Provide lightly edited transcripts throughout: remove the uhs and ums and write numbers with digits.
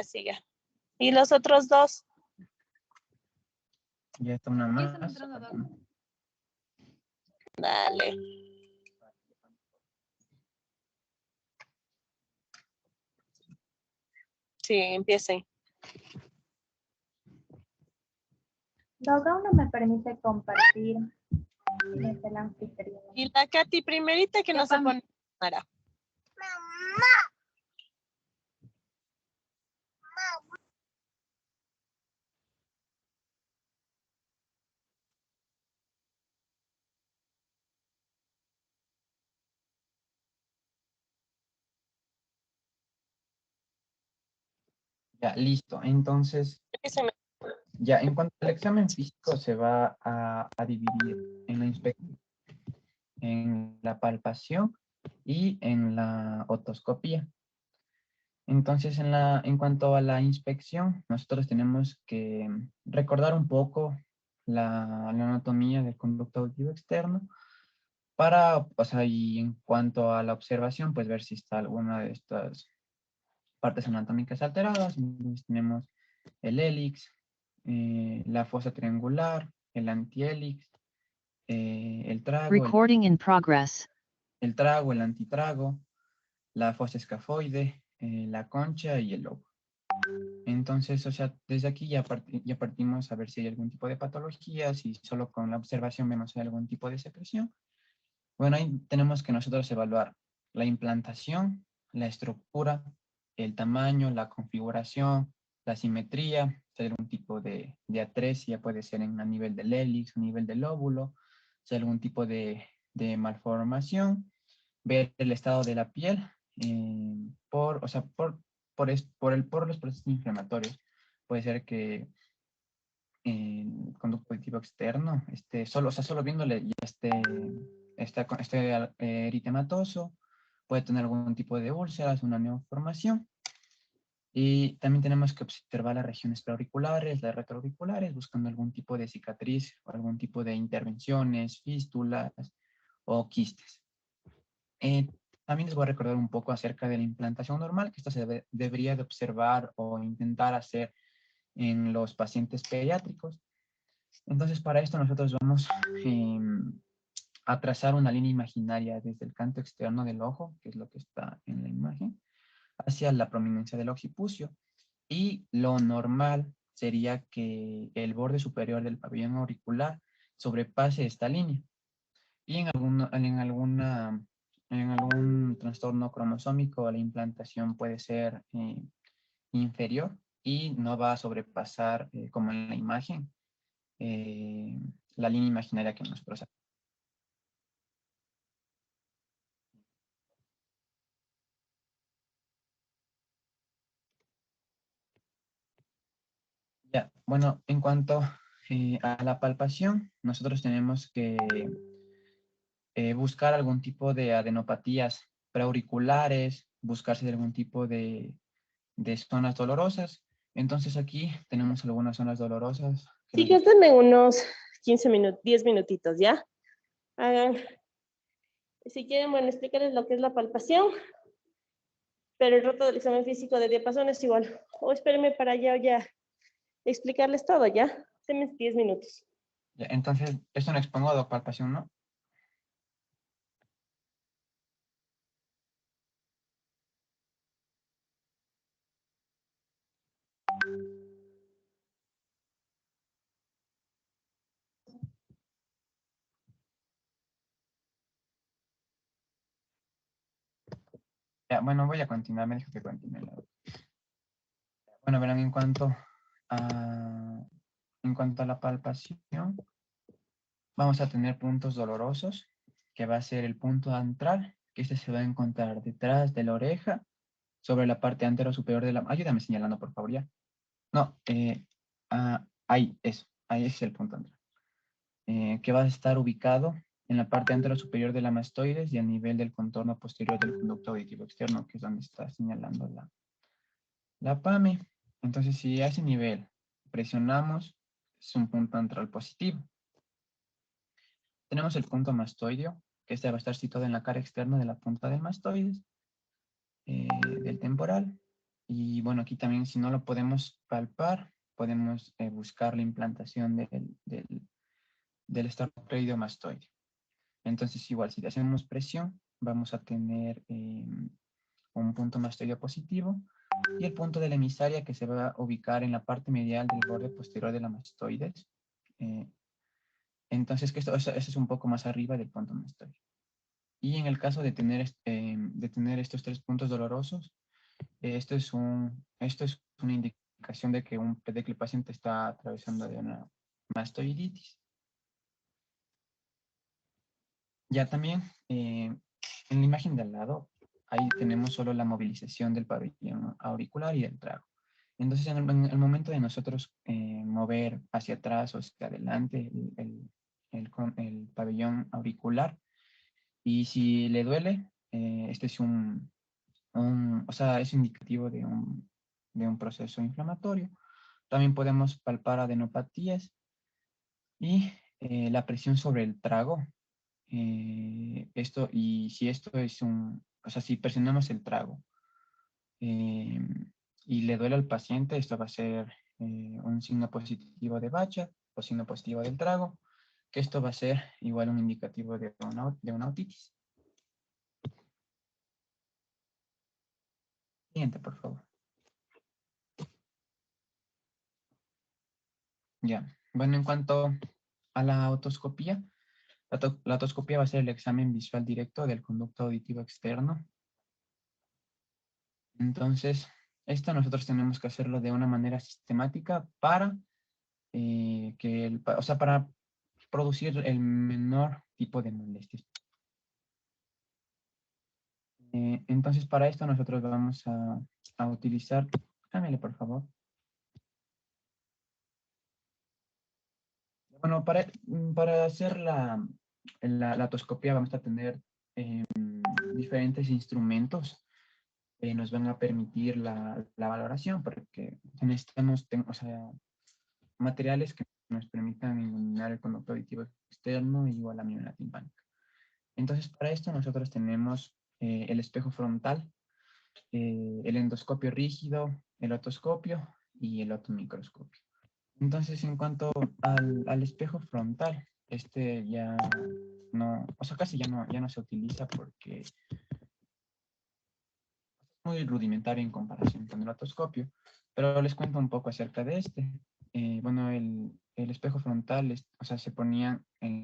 sigue. ¿Y los otros dos? Ya está una más. Dale. Sí, empiecen. Doga no me permite compartir desde el anfitrión. Y la Katy primerita que no se pone cámara. Ya, listo. Entonces, Empiecen. ya en cuanto al examen físico se va a dividir en la inspección, en la palpación y en la otoscopía. Entonces, en cuanto a la inspección, nosotros tenemos que recordar un poco la anatomía del conducto auditivo externo para, o sea, y en cuanto a la observación, pues ver si está alguna de estas partes anatómicas alteradas. Entonces, tenemos el hélix, la fosa triangular, el antihélix, el trago, Recording in progress. el trago, el antitrago, la fosa escafoide, la concha y el lobo. Entonces, o sea, desde aquí ya partimos a ver si hay algún tipo de patología, si solo con la observación vemos si hay algún tipo de secreción. Bueno, ahí tenemos que nosotros evaluar la implantación, la estructura, el tamaño, la configuración, la simetría, si hay algún tipo de atresia, puede ser a nivel del hélix, a nivel del lóbulo, si hay algún tipo de malformación, ver el estado de la piel, por los procesos inflamatorios. Puede ser que el conducto auditivo externo, solo viéndole ya esté eritematoso, puede tener algún tipo de úlceras, una neoformación. Y también tenemos que observar las regiones preauriculares, las retroauriculares, buscando algún tipo de cicatriz o algún tipo de intervenciones, fístulas o quistes. También les voy a recordar un poco acerca de la implantación normal, que esto se debería de observar o intentar hacer en los pacientes pediátricos. Entonces, para esto nosotros vamos a trazar una línea imaginaria desde el canto externo del ojo, que es lo que está en la imagen, hacia la prominencia del occipucio. Y lo normal sería que el borde superior del pabellón auricular sobrepase esta línea. Y en algún trastorno cromosómico la implantación puede ser inferior y no va a sobrepasar, como en la imagen, la línea imaginaria que nosotros hacemos. Ya, bueno, en cuanto a la palpación, nosotros tenemos que buscar algún tipo de adenopatías preauriculares, buscarse de algún tipo de zonas dolorosas. Entonces aquí tenemos algunas zonas dolorosas. Chicas, denme unos 15 minutos, 10 minutitos, ¿ya? Hagan, si quieren, bueno, explicarles lo que es la palpación, pero el reto del examen físico de diapasón es igual. O espérenme para ya explicarles todo, ¿ya? Denme 10 minutos. Ya, entonces, esto no expongo de palpación, ¿no? Ya, bueno, voy a continuar, me dijo que continúe. Bueno, verán, en cuanto a la palpación, vamos a tener puntos dolorosos, que va a ser el punto antral, que este se va a encontrar detrás de la oreja, sobre la parte antero superior de la... Ayúdame señalando, por favor, ya. No, ahí, eso, ahí es el punto antral. Que va a estar ubicado en la parte antero superior de la mastoides y a nivel del contorno posterior del conducto auditivo externo, que es donde está señalando la PAMI. Entonces, si a ese nivel presionamos, es un punto antral positivo. Tenemos el punto mastoideo, que este va a estar situado en la cara externa de la punta del mastoides, del temporal. Y bueno, aquí también si no lo podemos palpar, podemos buscar la implantación del esternocleidomastoide. Entonces igual, si le hacemos presión, vamos a tener un punto mastoideo positivo y el punto de la emisaria que se va a ubicar en la parte medial del borde posterior de la mastoides. Entonces, eso es un poco más arriba del punto mastoide. Y en el caso de tener estos 3 puntos dolorosos, esto es una indicación de que el paciente está atravesando de una mastoiditis. Ya también, en la imagen de al lado, ahí tenemos solo la movilización del pabellón auricular y del trago. Entonces, en el momento de nosotros mover hacia atrás o hacia adelante el pabellón auricular, y si le duele, este es o sea, es indicativo de un proceso inflamatorio. También podemos palpar adenopatías y la presión sobre el trago. Y si esto es o sea, si presionamos el trago eh, y le duele al paciente, esto va a ser un signo positivo de Bacha o signo positivo del trago, que esto va a ser igual un indicativo de una otitis. Siguiente, por favor. Ya. Bueno, en cuanto a la otoscopía, la otoscopía va a ser el examen visual directo del conducto auditivo externo. Entonces, esto nosotros tenemos que hacerlo de una manera sistemática para o sea, para producir el menor tipo de molestias. Entonces, para esto nosotros vamos a utilizar, cámbiale por favor. Bueno, para hacer la otoscopía vamos a tener diferentes instrumentos que nos van a permitir la valoración, porque necesitamos, o sea, materiales que nos permitan iluminar el conducto auditivo externo y igual la membrana timpánica. Entonces, para esto nosotros tenemos el espejo frontal, el endoscopio rígido, el otoscopio y el otomicroscopio. Entonces, en cuanto al espejo frontal, este ya no, o sea, casi ya no se utiliza porque es muy rudimentario en comparación con el otoscopio, pero les cuento un poco acerca de este. Bueno, el espejo frontal, o sea, se ponía en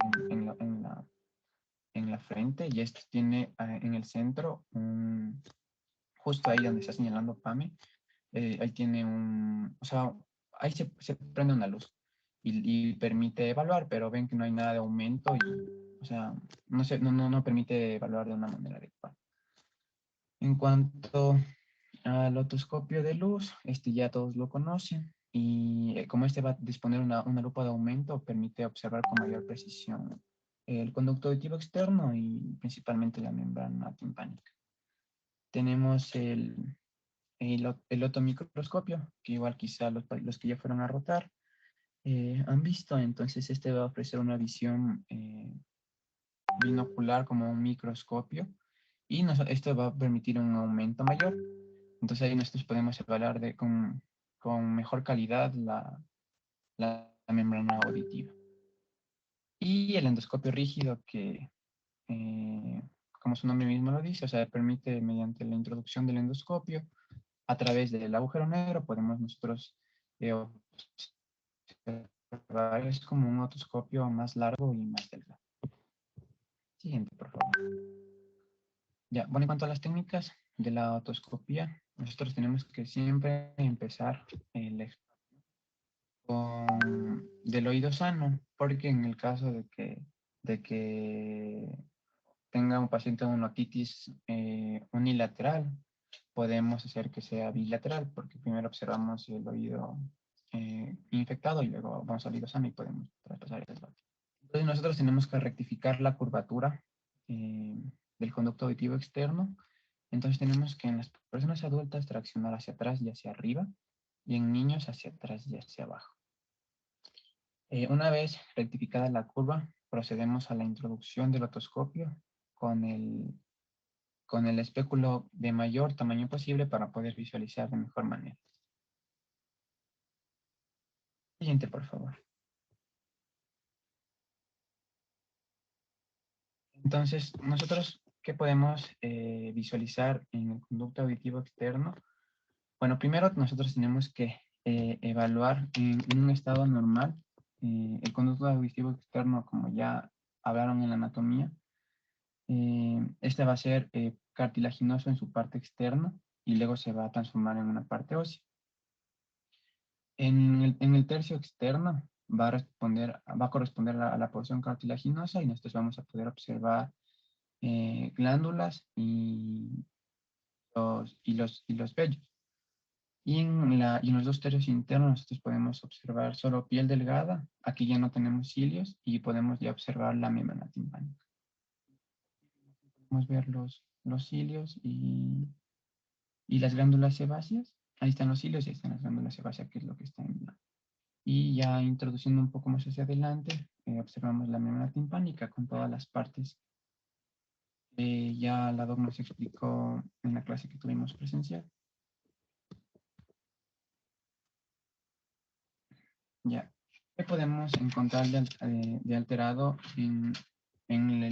la frente y este tiene en el centro, justo ahí donde está señalando Pame, ahí tiene o sea, ahí se prende una luz y permite evaluar, pero ven que no hay nada de aumento o sea, no permite evaluar de una manera adecuada. En cuanto al otoscopio de luz, este ya todos lo conocen y como este va a disponer una lupa de aumento, permite observar con mayor precisión el conducto auditivo externo y principalmente la membrana timpánica. Tenemos el otomicroscopio, que igual quizá los que ya fueron a rotar han visto. Entonces este va a ofrecer una visión binocular como un microscopio y esto va a permitir un aumento mayor. Entonces ahí nosotros podemos evaluar con mejor calidad la membrana auditiva. Y el endoscopio rígido que, como su nombre mismo lo dice, o sea, permite mediante la introducción del endoscopio a través del agujero negro podemos nosotros observar, es como un otoscopio más largo y más delgado. Siguiente, por favor. Ya, bueno, en cuanto a las técnicas de la otoscopía, nosotros tenemos que siempre empezar del oído sano, porque en el caso de que tenga un paciente una otitis unilateral, podemos hacer que sea bilateral, porque primero observamos el oído infectado y luego vamos al oído sano y podemos traspasar el slot. Entonces nosotros tenemos que rectificar la curvatura del conducto auditivo externo. Entonces tenemos que en las personas adultas traccionar hacia atrás y hacia arriba y en niños hacia atrás y hacia abajo. Una vez rectificada la curva, procedemos a la introducción del otoscopio con con el espéculo de mayor tamaño posible para poder visualizar de mejor manera. Siguiente, por favor. Entonces, nosotros, ¿qué podemos visualizar en el conducto auditivo externo? Bueno, primero nosotros tenemos que evaluar en un estado normal el conducto auditivo externo, como ya hablaron en la anatomía. Este va a ser cartilaginoso en su parte externa y luego se va a transformar en una parte ósea. En el tercio externo va a corresponder a la porción cartilaginosa y nosotros vamos a poder observar glándulas y los vellos. Y en los dos tercios internos nosotros podemos observar solo piel delgada. Aquí ya no tenemos cilios y podemos ya observar la membrana timpánica. Podemos ver los cilios y las glándulas sebáceas. Ahí están los cilios y ahí están las glándulas sebáceas, que es lo que está en blanco. Y ya introduciendo un poco más hacia adelante, observamos la membrana timpánica con todas las partes. Ya la doc nos explicó en la clase que tuvimos presencial. Ya. ¿Qué podemos encontrar de alterado en el,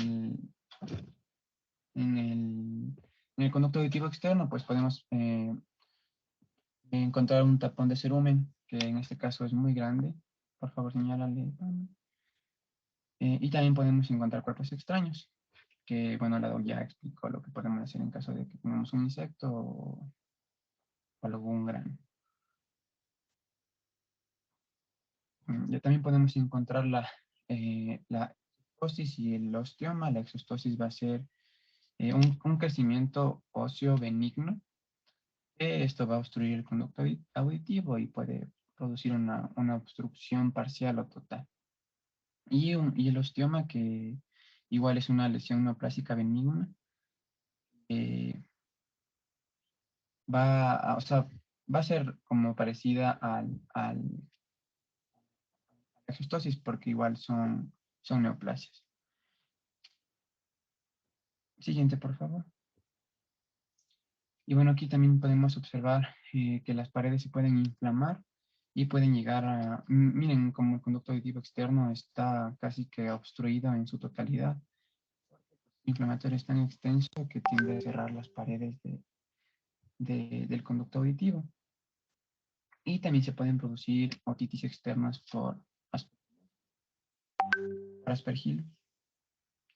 en el, en el conducto auditivo externo? Pues podemos encontrar un tapón de cerumen, que en este caso es muy grande. Por favor, señálale. Y también podemos encontrar cuerpos extraños, que, bueno, la doc ya explicó lo que podemos hacer en caso de que tengamos un insecto o algún grano. Ya también podemos encontrar la exostosis y el osteoma. La exostosis va a ser un crecimiento óseo benigno. Esto va a obstruir el conducto auditivo y puede producir una obstrucción parcial o total. Y el osteoma, que igual es una lesión neoplásica benigna, eh, o sea, va a ser como parecida a la exostosis, porque igual son neoplasias. Siguiente, por favor. Y bueno, aquí también podemos observar que las paredes se pueden inflamar y pueden llegar miren, como el conducto auditivo externo está casi que obstruido en su totalidad. El inflamatorio es tan extenso que tiende a cerrar las paredes del conducto auditivo. Y también se pueden producir otitis externas por aspergilo.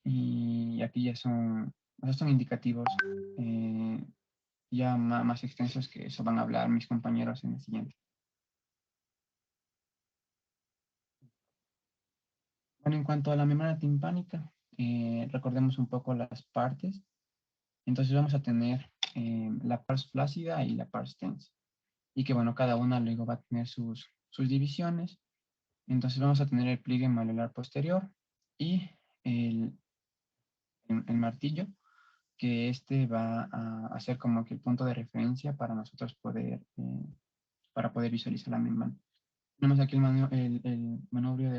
Y aquí ya son indicativos ya más extensos, que eso van a hablar mis compañeros en el siguiente. Bueno, en cuanto a la membrana timpánica, recordemos un poco las partes. Entonces vamos a tener la pars flácida y la pars tensa. Y que, bueno, cada una luego va a tener sus divisiones. Entonces vamos a tener el pliegue malular posterior y el martillo, que este va a ser como que el punto de referencia para nosotros para poder visualizar la membrana. Tenemos aquí el manubrio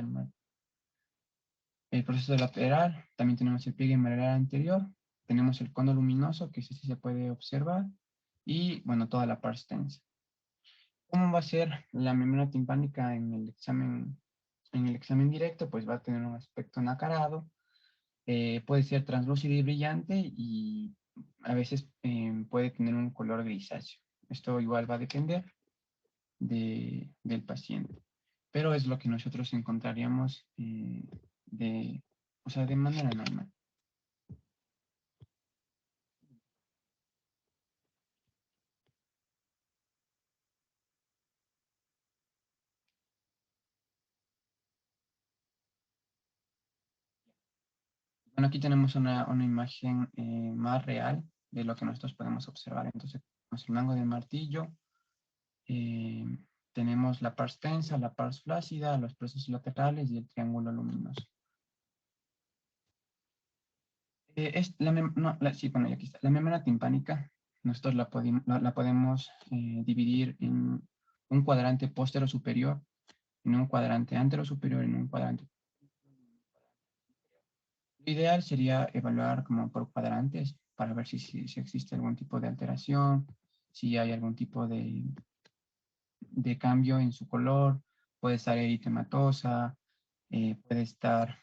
el proceso lateral, también tenemos el pliegue malular anterior, tenemos el cono luminoso, que ese sí se puede observar, y, bueno, toda la pars tensa. ¿Cómo va a ser la membrana timpánica en el examen directo? Pues va a tener un aspecto nacarado, puede ser translúcido y brillante, y a veces puede tener un color grisáceo. Esto igual va a depender del paciente, pero es lo que nosotros encontraríamos o sea, de manera normal. Bueno, aquí tenemos una imagen más real de lo que nosotros podemos observar. Entonces, tenemos el mango del martillo, eh, tenemos la pars tensa, la pars flácida, los procesos laterales y el triángulo luminoso. Sí, bueno, aquí está. La membrana timpánica, nosotros la podemos dividir en un cuadrante póstero superior, en un cuadrante antero superior, en un cuadrante. Lo ideal sería evaluar como por cuadrantes para ver si existe algún tipo de alteración, si hay algún tipo de cambio en su color, puede estar eritematosa, puede estar,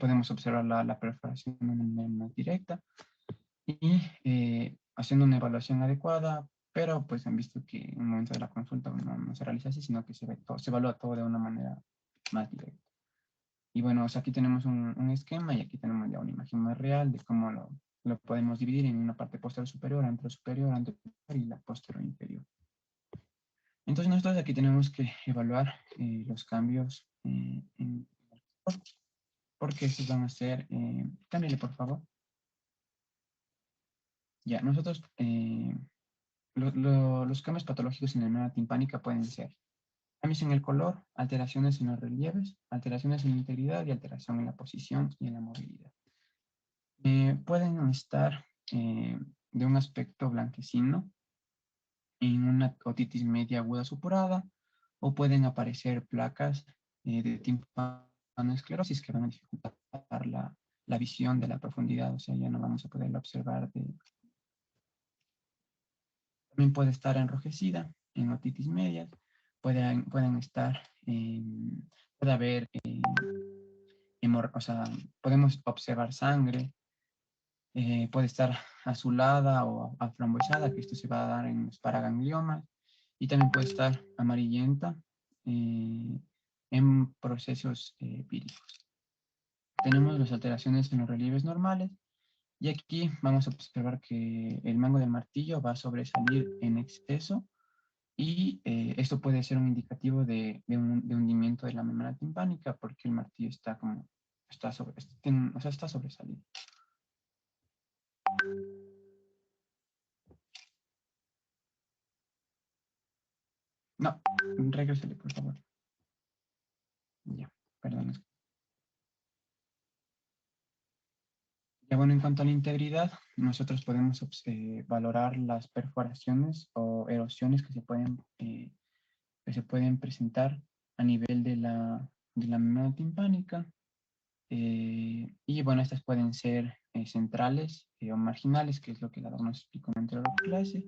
podemos observar la perforación de una manera más directa y haciendo una evaluación adecuada, pero pues han visto que en el momento de la consulta no se realiza así, sino que se evalúa todo de una manera más directa. Y bueno, o sea, aquí tenemos un esquema y aquí tenemos ya una imagen más real de cómo lo podemos dividir en una parte posterior superior, anterior y la posterior inferior. Entonces nosotros aquí tenemos que evaluar los cambios en el cuerpo, porque estos van a ser, cámbiale por favor. Ya, nosotros, los cambios patológicos en la membrana timpánica pueden ser cambios en el color, alteraciones en los relieves, alteraciones en la integridad y alteración en la posición y en la movilidad. Pueden estar de un aspecto blanquecino en una otitis media aguda supurada o pueden aparecer placas de timpanoesclerosis que van a dificultar la visión de la profundidad, o sea, ya no vamos a poderla observar. También puede estar enrojecida en otitis medias, pueden estar, puede haber, o sea, podemos observar sangre, puede estar azulada o aframbuesada, que esto se va a dar en los paragangliomas, y también puede estar amarillenta en procesos víricos. Tenemos las alteraciones en los relieves normales, y aquí vamos a observar que el mango del martillo va a sobresalir en exceso, y esto puede ser un indicativo de hundimiento de la membrana timpánica, porque el martillo está como, o sea, está sobresalido. No, regrésale, por favor. Ya, perdón. Ya bueno, en cuanto a la integridad, nosotros podemos valorar las perforaciones o erosiones que se pueden presentar a nivel de la membrana timpánica. Y bueno, estas pueden ser centrales o marginales, que es lo que la nos explicó en la anterior clase.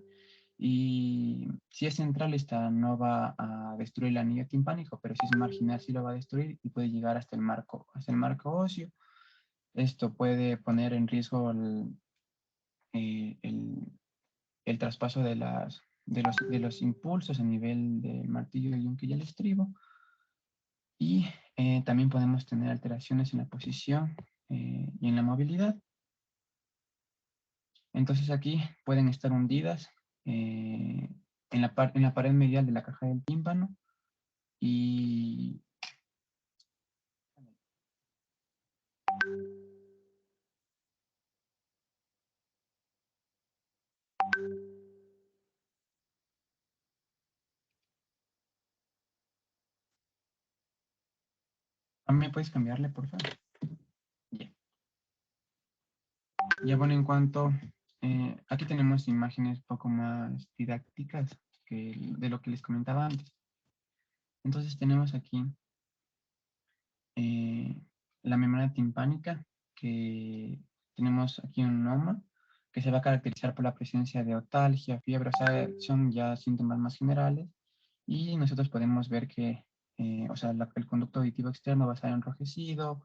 Y si es central, esta no va a destruir el anillo timpánico, pero si es marginal, sí lo va a destruir y puede llegar hasta el marco óseo. Esto puede poner en riesgo eh, el, el traspaso de los impulsos a nivel del martillo, el yunque y el estribo. Y también podemos tener alteraciones en la posición y en la movilidad. Entonces aquí pueden estar hundidas en la pared medial de la caja del tímpano y ¿a mí me puedes cambiarle, por favor? Ya. Ya bueno, en cuanto, aquí tenemos imágenes un poco más didácticas de lo que les comentaba antes. Entonces tenemos aquí la membrana timpánica, que tenemos aquí un noma, que se va a caracterizar por la presencia de otalgia, fiebre, o sea, son ya síntomas más generales. Y nosotros podemos ver que, o sea, el conducto auditivo externo va a estar enrojecido,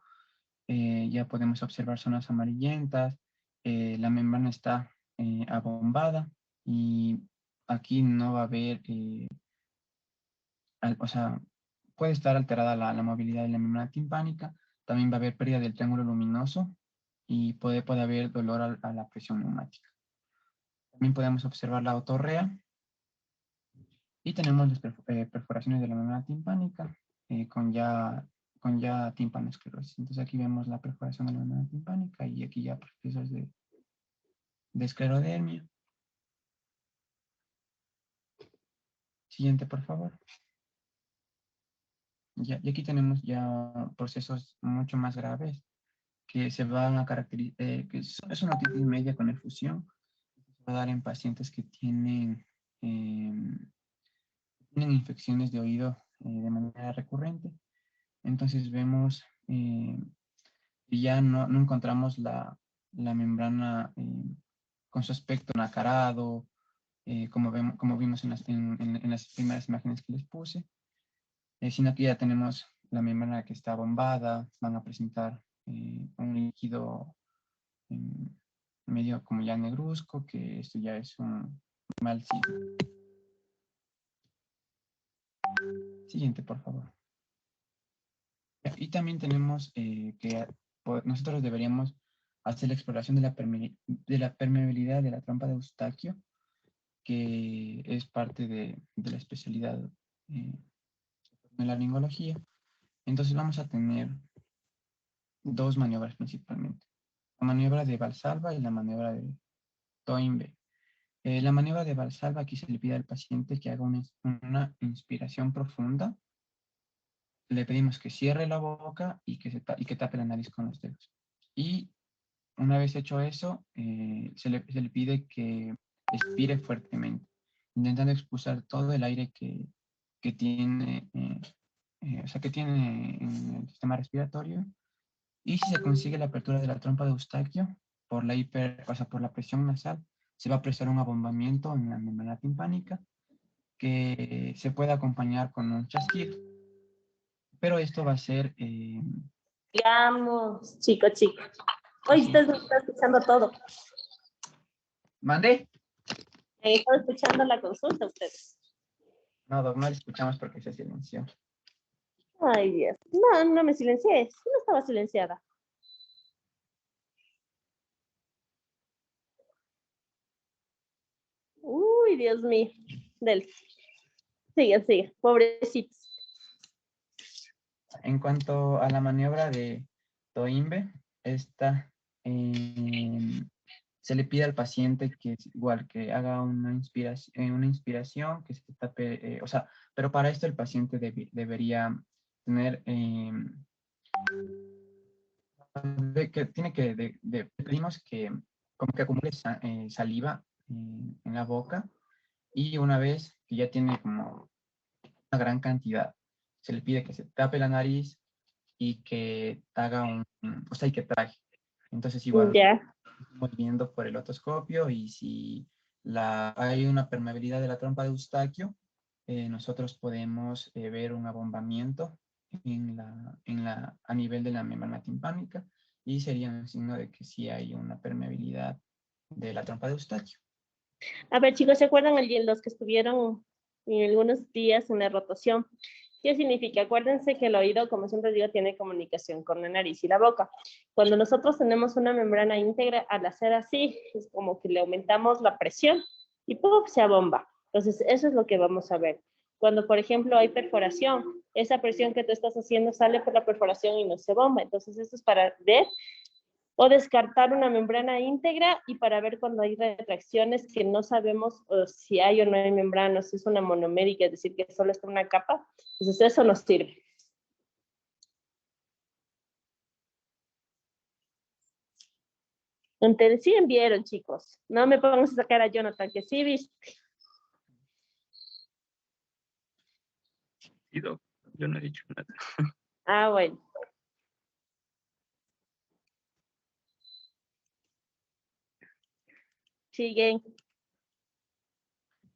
ya podemos observar zonas amarillentas, la membrana está abombada y aquí no va a haber, o sea, puede estar alterada la movilidad de la membrana timpánica, también va a haber pérdida del triángulo luminoso y puede haber dolor a la presión neumática. También podemos observar la otorrea y tenemos las perforaciones de la membrana timpánica con ya timpanoesclerosis. Entonces aquí vemos la perforación de la membrana timpánica y aquí ya procesos de esclerodermia. Siguiente, por favor. Y aquí tenemos ya procesos mucho más graves que se van a caracterizar, que es una otitis media con efusión. Se va a dar en pacientes que tienen infecciones de oído de manera recurrente. Entonces vemos que ya no encontramos la membrana con su aspecto nacarado, como vimos en las primeras imágenes que les puse, sino que ya tenemos la membrana que está bombada, van a presentar un líquido medio como ya negruzco, que esto ya es un mal signo. Siguiente, por favor. Y también tenemos que nosotros deberíamos hacer la exploración de la permeabilidad de la trompa de Eustaquio, que es parte de la especialidad de la laringología. Entonces vamos a tener dos maniobras principalmente. La maniobra de Valsalva y la maniobra de Toynbee. La maniobra de Valsalva, aquí se le pide al paciente que haga una inspiración profunda. Le pedimos que cierre la boca y que tape la nariz con los dedos. Y una vez hecho eso, se le pide que expire fuertemente, intentando expulsar todo el aire que tiene, o sea, que tiene en el sistema respiratorio. Y si se consigue la apertura de la trompa de Eustaquio o sea, por la presión nasal, se va a prestar un abombamiento en la membrana timpánica que se puede acompañar con un chasquido. Pero esto va a ser... Digamos, chicos, chicos. Hoy sí. estás escuchando todo. ¿Mandé? Están escuchando la consulta ustedes. No, Doc, no le escuchamos porque se silenció. Ay, Dios. No, no me silencié. No estaba silenciada. Uy, Dios mío. Del. Sigue, sigue. Pobrecitos. En cuanto a la maniobra de Toimbe, esta se le pide al paciente que igual que haga una inspiración, que se tape, o sea, pero para esto el paciente debería tener, que tiene que, pedimos que como que acumule saliva en la boca y una vez que ya tiene como una gran cantidad, se le pide que se tape la nariz y que haga o sea, y que traje. Entonces igual Ya. estamos viendo por el otoscopio y si hay una permeabilidad de la trompa de Eustaquio, nosotros podemos ver un abombamiento a nivel de la membrana timpánica y sería un signo de que sí hay una permeabilidad de la trompa de Eustaquio. A ver, chicos, ¿se acuerdan los que estuvieron en algunos días en la rotación? ¿Qué significa? Acuérdense que el oído, como siempre digo, tiene comunicación con la nariz y la boca. Cuando nosotros tenemos una membrana íntegra, al hacer así, es como que le aumentamos la presión y ¡pum! Se abomba. Entonces, eso es lo que vamos a ver. Cuando, por ejemplo, hay perforación, esa presión que tú estás haciendo sale por la perforación y no se bomba. Entonces, eso es para ver o descartar una membrana íntegra y para ver cuando hay retracciones que no sabemos si hay o no hay membranas, si es una monomérica, es decir, que solo está una capa, entonces eso nos sirve. Entonces, sí vieron, chicos. No me pongan a sacar a Jonathan, que sí viste. Yo no he dicho nada. Ah, bueno. Siguen.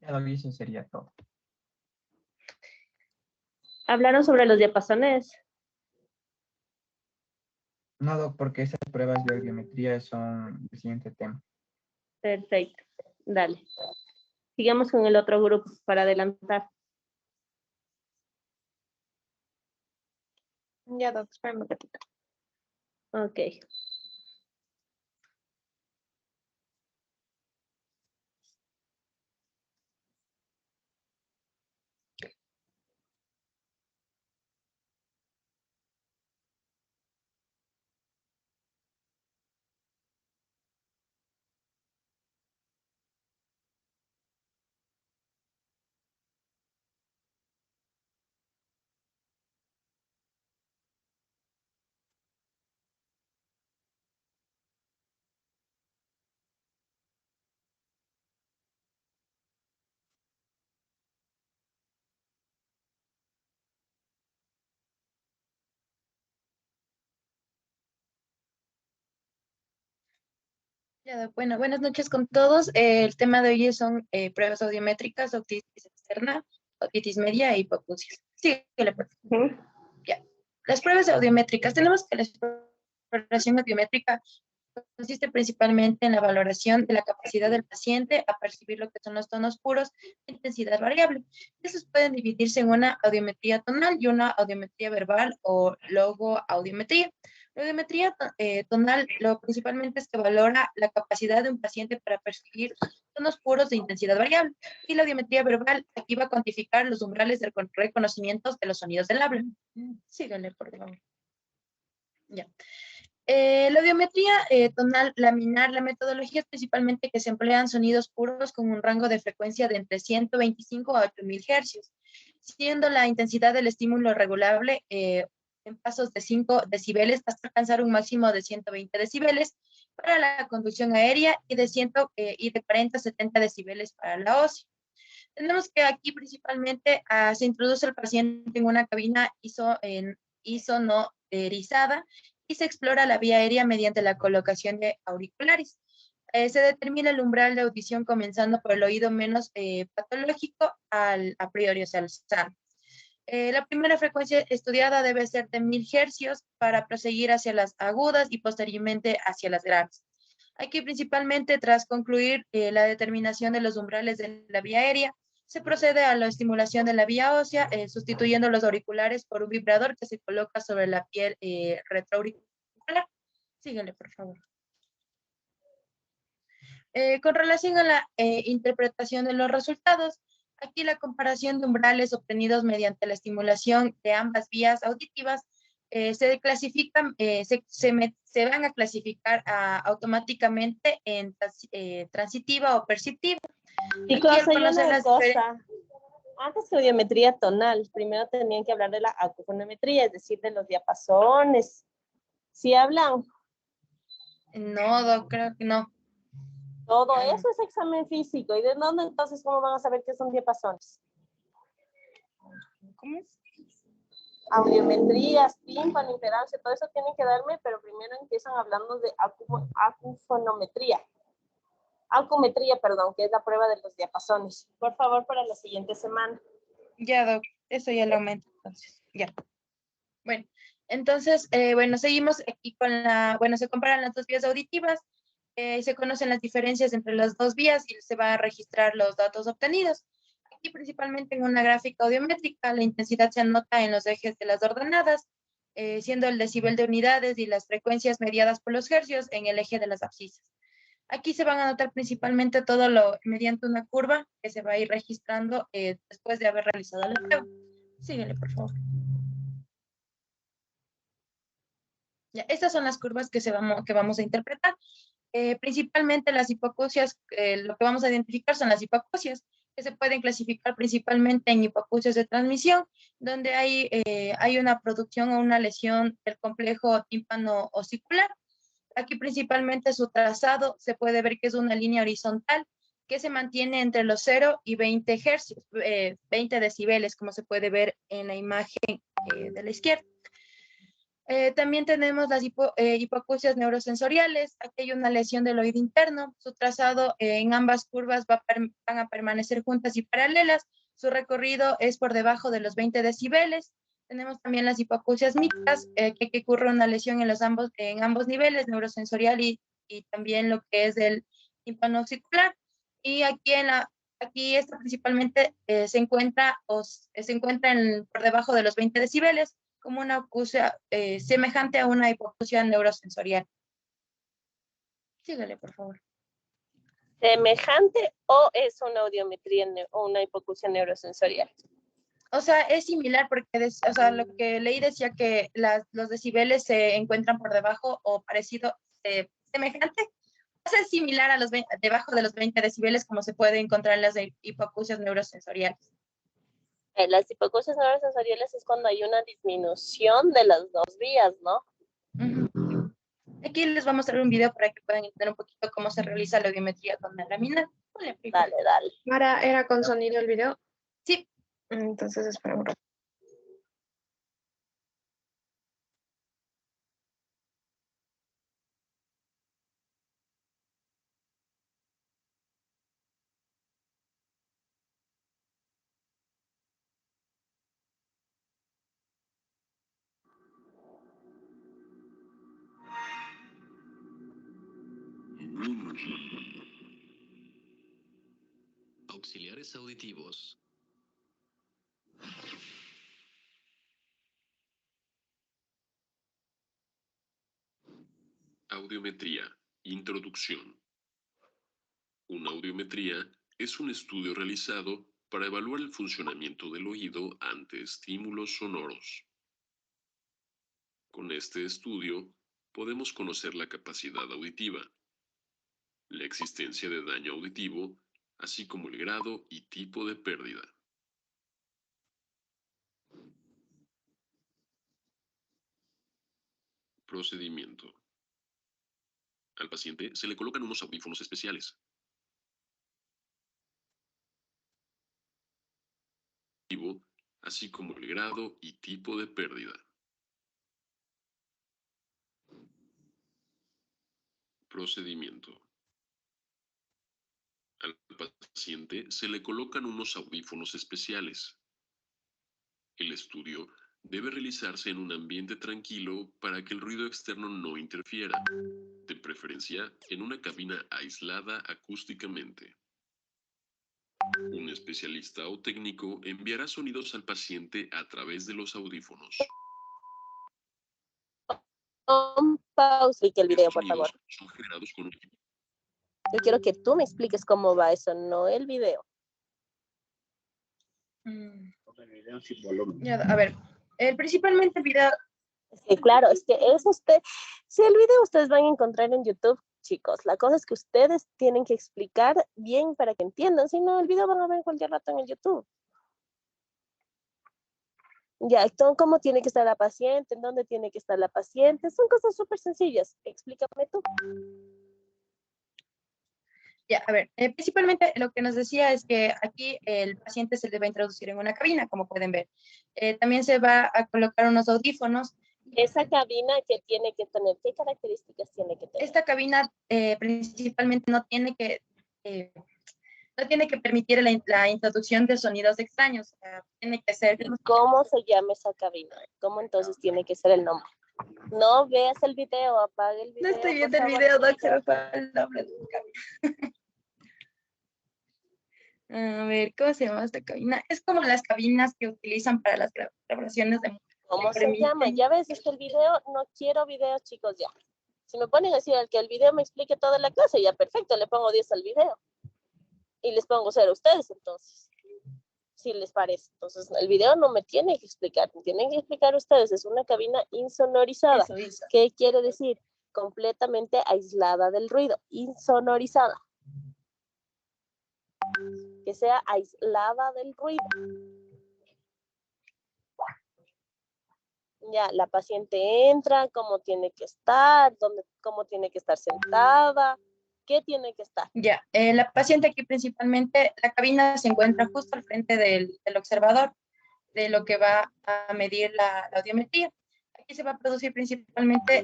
Ya, eso sería todo. Hablaron sobre los diapasones. No, Doc, porque esas pruebas de audiometría son el siguiente tema. Perfecto. Dale. Sigamos con el otro grupo para adelantar. Ya, doctor, espérame un ratito. Ok. Ya, bueno, buenas noches con todos. El tema de hoy son pruebas audiométricas, otitis externa, otitis media e hipoacusia. Sí, Ujú. ya. Las pruebas audiométricas. Tenemos que la exploración audiométrica consiste principalmente en la valoración de la capacidad del paciente a percibir lo que son los tonos puros de intensidad variable. Estos pueden dividirse en una audiometría tonal y una audiometría verbal o logoaudiometría. La audiometría tonal lo principalmente es que valora la capacidad de un paciente para percibir tonos puros de intensidad variable. Y la audiometría verbal aquí va a cuantificar los umbrales de reconocimiento de los sonidos del habla. Síganle, por favor. Ya. La audiometría tonal laminar, la metodología es principalmente que se emplean sonidos puros con un rango de frecuencia de entre 125 a 8000 hercios, siendo la intensidad del estímulo regulable en pasos de 5 decibeles hasta alcanzar un máximo de 120 decibeles para la conducción aérea y de 40 a 70 decibeles para la ósea. Tenemos que aquí principalmente se introduce el paciente en una cabina isonorizada y se explora la vía aérea mediante la colocación de auriculares. Se determina el umbral de audición comenzando por el oído menos patológico a priori, o sea, el sano. La primera frecuencia estudiada debe ser de 1000 hercios para proseguir hacia las agudas y posteriormente hacia las graves. Aquí principalmente tras concluir la determinación de los umbrales de la vía aérea, se procede a la estimulación de la vía ósea, sustituyendo los auriculares por un vibrador que se coloca sobre la piel retroauricular. Síguele, por favor. Con relación a la interpretación de los resultados, aquí la comparación de umbrales obtenidos mediante la estimulación de ambas vías auditivas se clasifican, se van a clasificar automáticamente en transitiva o perceptiva. Chicos, Aquí al hay conocer una las diferencias. cosa. Antes que audiometría tonal, primero tenían que hablar de la acufonometría, es decir, de los diapasones. ¿Sí hablan? No, creo que no. Todo eso es examen físico. ¿Y de dónde entonces cómo van a saber qué son diapasones? ¿Cómo es? Audiometrías, tímpano, imperancia, todo eso tienen que darme, pero primero empiezan hablando de acufonometría. Acumetría, perdón, que es la prueba de los diapasones. Por favor, para la siguiente semana. Ya, Doc, eso ya lo aumento entonces. Ya. Bueno, entonces, bueno, seguimos aquí con se comparan las dos vías auditivas, se conocen las diferencias entre las dos vías y se van a registrar los datos obtenidos. Aquí principalmente en una gráfica audiométrica, la intensidad se anota en los ejes de las ordenadas, siendo el decibel de unidades y las frecuencias mediadas por los hercios en el eje de las abscisas. Aquí se van a anotar principalmente todo lo mediante una curva que se va a ir registrando después de haber realizado la prueba. Síguele, por favor. Ya, estas son las curvas que vamos a interpretar. Principalmente las hipoacusias, lo que vamos a identificar son las hipoacusias, que se pueden clasificar principalmente en hipoacusias de transmisión, donde hay una producción o una lesión del complejo tímpano-osicular. Aquí principalmente su trazado se puede ver que es una línea horizontal que se mantiene entre los 0 y 20 hercios, 20 decibeles, como se puede ver en la imagen de la izquierda. También tenemos las hipoacusias neurosensoriales. Aquí hay una lesión del oído interno. Su trazado en ambas curvas van a permanecer juntas y paralelas. Su recorrido es por debajo de los 20 decibeles. Tenemos también las hipoacusias mixtas, que ocurre una lesión en ambos niveles, neurosensorial y también lo que es el tímpano auricular. Y aquí esta principalmente se encuentra por debajo de los 20 decibeles como una acusia semejante a una hipoacusia neurosensorial. Sígale, por favor. ¿Semejante o es una audiometría o una hipoacusia neurosensorial? O sea, es similar porque, lo que leí decía que los decibeles se encuentran por debajo o parecido, semejante. O sea, es similar a debajo de los 20 decibeles como se puede encontrar en las hipoacusias neurosensoriales. Las hipoacusias neurosensoriales es cuando hay una disminución de las dos vías, ¿no? Uh-huh. Aquí les voy a mostrar un video para que puedan entender un poquito cómo se realiza la audiometría con la lámina. Dale, dale. ¿Era con sonido el video? Sí. Entonces espera un rato. Auxiliares auditivos. Audiometría. Introducción. Una audiometría es un estudio realizado para evaluar el funcionamiento del oído ante estímulos sonoros. Con este estudio podemos conocer la capacidad auditiva, la existencia de daño auditivo, así como el grado y tipo de pérdida. Procedimiento. Al paciente se le colocan unos audífonos especiales. Así como el grado y tipo de pérdida. Procedimiento. Al paciente se le colocan unos audífonos especiales. El estudio debe realizarse en un ambiente tranquilo para que el ruido externo no interfiera, de preferencia en una cabina aislada acústicamente. Un especialista o técnico enviará sonidos al paciente a través de los audífonos. Pausa y que el video, por favor. Son generados con un equipo. Yo quiero que tú me expliques cómo va eso, no el video. Ya, a ver, principalmente el video. Sí, claro, es que es usted, si el video ustedes van a encontrar en YouTube, chicos, la cosa es que ustedes tienen que explicar bien para que entiendan, si no, el video van a ver cualquier rato en el YouTube. Ya, entonces, ¿cómo tiene que estar la paciente? ¿En dónde tiene que estar la paciente? Son cosas súper sencillas, explícame tú. Ya, a ver, principalmente lo que nos decía es que aquí el paciente se le va a introducir en una cabina, como pueden ver. También se va a colocar unos audífonos. Esa cabina, ¿qué tiene que tener? ¿Qué características tiene que tener? Esta cabina principalmente no tiene que permitir la introducción de sonidos extraños. O sea, tiene que ser... ¿Cómo se llama esa cabina? ¿Cómo entonces tiene que ser el nombre? No veas el video, apague el video. No estoy viendo el video, Doc, se me fue el nombre de la cabina. A ver, ¿cómo se llama esta cabina? Es como las cabinas que utilizan para las grabaciones de música. ¿Cómo se llama? Ya ves, es que el video, no quiero videos, chicos, ya. Si me ponen así, al que el video me explique toda la clase, ya perfecto, le pongo 10 al video. Y les pongo 0 a ustedes, entonces. Si les parece. Entonces, el video no me tiene que explicar, me tienen que explicar ustedes. Es una cabina insonorizada. Eso. ¿Qué quiere decir? Completamente aislada del ruido, insonorizada. Que sea aislada del ruido. Ya, la paciente entra, cómo tiene que estar, cómo tiene que estar sentada, qué tiene que estar. Ya, la paciente aquí principalmente, la cabina se encuentra justo al frente del observador, de lo que va a medir la audiometría. Aquí se va a producir principalmente,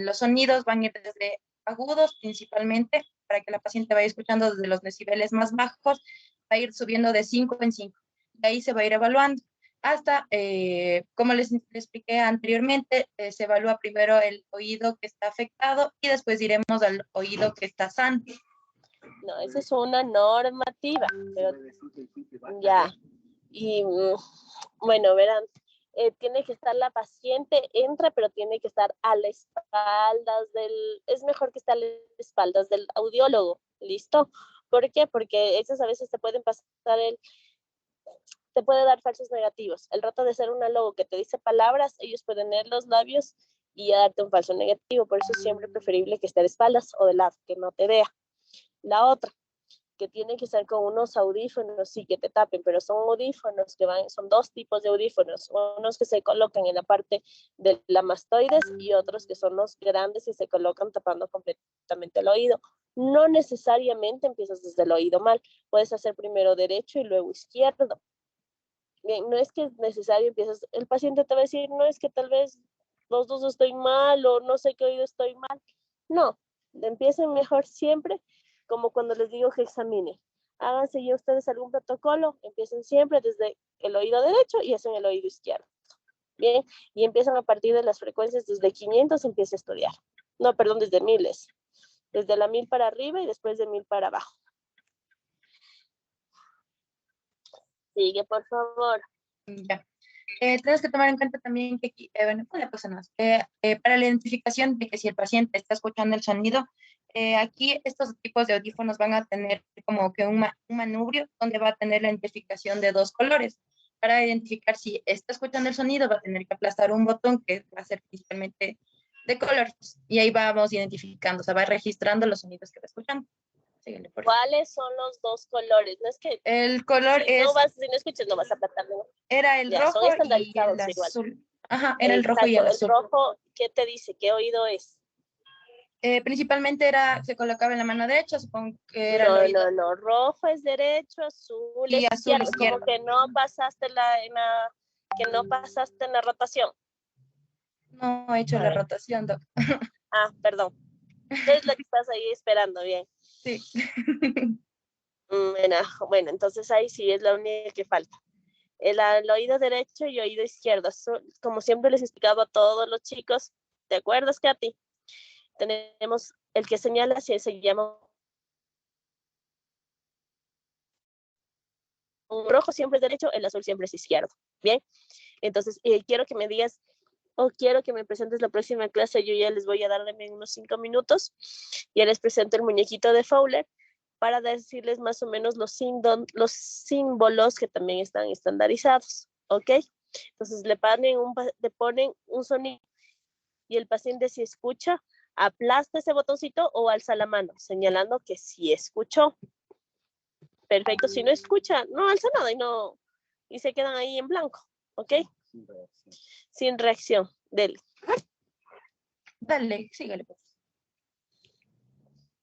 los sonidos van a ir desde agudos principalmente, para que la paciente vaya escuchando desde los decibeles más bajos, va a ir subiendo de 5 en 5. De ahí se va a ir evaluando. Hasta, como les expliqué anteriormente, se evalúa primero el oído que está afectado y después iremos al oído que está sano. No, esa es una normativa. Pero, ya. Y bueno, verán, tiene que estar la paciente, entra, pero tiene que estar a las espaldas es mejor que esté a las espaldas del audiólogo, ¿listo? ¿Por qué? Porque esas a veces te pueden pasar te puede dar falsos negativos. El rato de ser un logo que te dice palabras, ellos pueden leer los labios y darte un falso negativo. Por eso es siempre preferible que esté de espaldas o de lado, que no te vea. La otra, que tiene que ser con unos audífonos, sí, que te tapen, pero son audífonos son 2 tipos de audífonos. Unos que se colocan en la parte de la mastoides y otros que son los grandes y se colocan tapando completamente el oído. No necesariamente empiezas desde el oído mal. Puedes hacer primero derecho y luego izquierdo. Bien, no es que es necesario empiezas, el paciente te va a decir, no es que tal vez los dos estoy mal o no sé qué oído estoy mal. No, empiecen mejor siempre, como cuando les digo que examinen. Háganse ya ustedes algún protocolo, empiecen siempre desde el oído derecho y hacen el oído izquierdo. Bien, y empiezan a partir de las frecuencias desde 500, empieza a estudiar. No, perdón, desde miles. Desde la 1000 para arriba y después de 1000 para abajo. Sigue, por favor. Ya. Tienes que tomar en cuenta también que aquí, bueno, una cosa más, para la identificación de que si el paciente está escuchando el sonido, aquí estos tipos de audífonos van a tener como que un manubrio donde va a tener la identificación de 2 colores. Para identificar si está escuchando el sonido, va a tener que aplastar un botón que va a ser principalmente de colores. Y ahí vamos identificando, o sea, va registrando los sonidos que va escuchando. Síguele, por favor. ¿Cuáles son los 2 colores? No es que El color si no escuchas, no vas a aplastar. ¿No? era el Ya, son rojo y el estandarizados igual. azul. Ajá, era el rojo y Exacto, el azul. rojo, ¿qué te dice? ¿Qué oído es? Principalmente se colocaba en la mano derecha, supongo que era el No, oído. no, rojo es derecho, azul Y es azul izquierdo. izquierdo. Como que no pasaste que no pasaste en la rotación. No he hecho la rotación, doc. Perdón. Es lo que estás ahí esperando, bien. Sí. Bueno, entonces ahí sí es la única que falta. El oído derecho y oído izquierdo. Como siempre les he explicado a todos los chicos, ¿te acuerdas, Katy? Tenemos el que señala si se llama un rojo siempre es derecho, el azul siempre es izquierdo. Bien, entonces quiero que me digas o quiero que me presentes la próxima clase. Yo ya les voy a dar en unos 5 minutos. Ya les presento el muñequito de Fowler para decirles más o menos los símbolos que también están estandarizados. ¿Ok? Entonces le ponen un sonido y el paciente si escucha, aplasta ese botoncito o alza la mano, señalando que sí escuchó. Perfecto, si no escucha, no alza nada y se quedan ahí en blanco, ¿ok? Sin reacción. Dele. Dale, síguele, pues.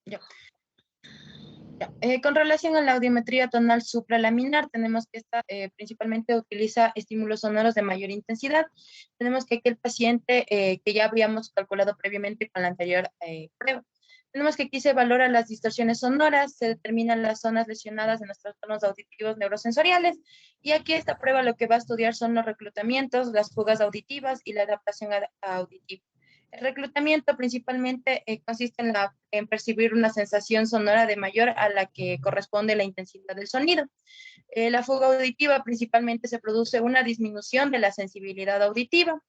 Ya. Ya. Con relación a la audiometría tonal supralaminar, tenemos que esta principalmente utiliza estímulos sonoros de mayor intensidad. Tenemos que aquí el paciente, que ya habíamos calculado previamente con la anterior prueba. Tenemos que aquí se valora las distorsiones sonoras, se determinan las zonas lesionadas de nuestros tonos auditivos neurosensoriales, y aquí esta prueba lo que va a estudiar son los reclutamientos, las fugas auditivas y la adaptación auditiva. El reclutamiento principalmente consiste en percibir una sensación sonora de mayor a la que corresponde la intensidad del sonido. La fuga auditiva principalmente se produce una disminución de la sensibilidad auditiva.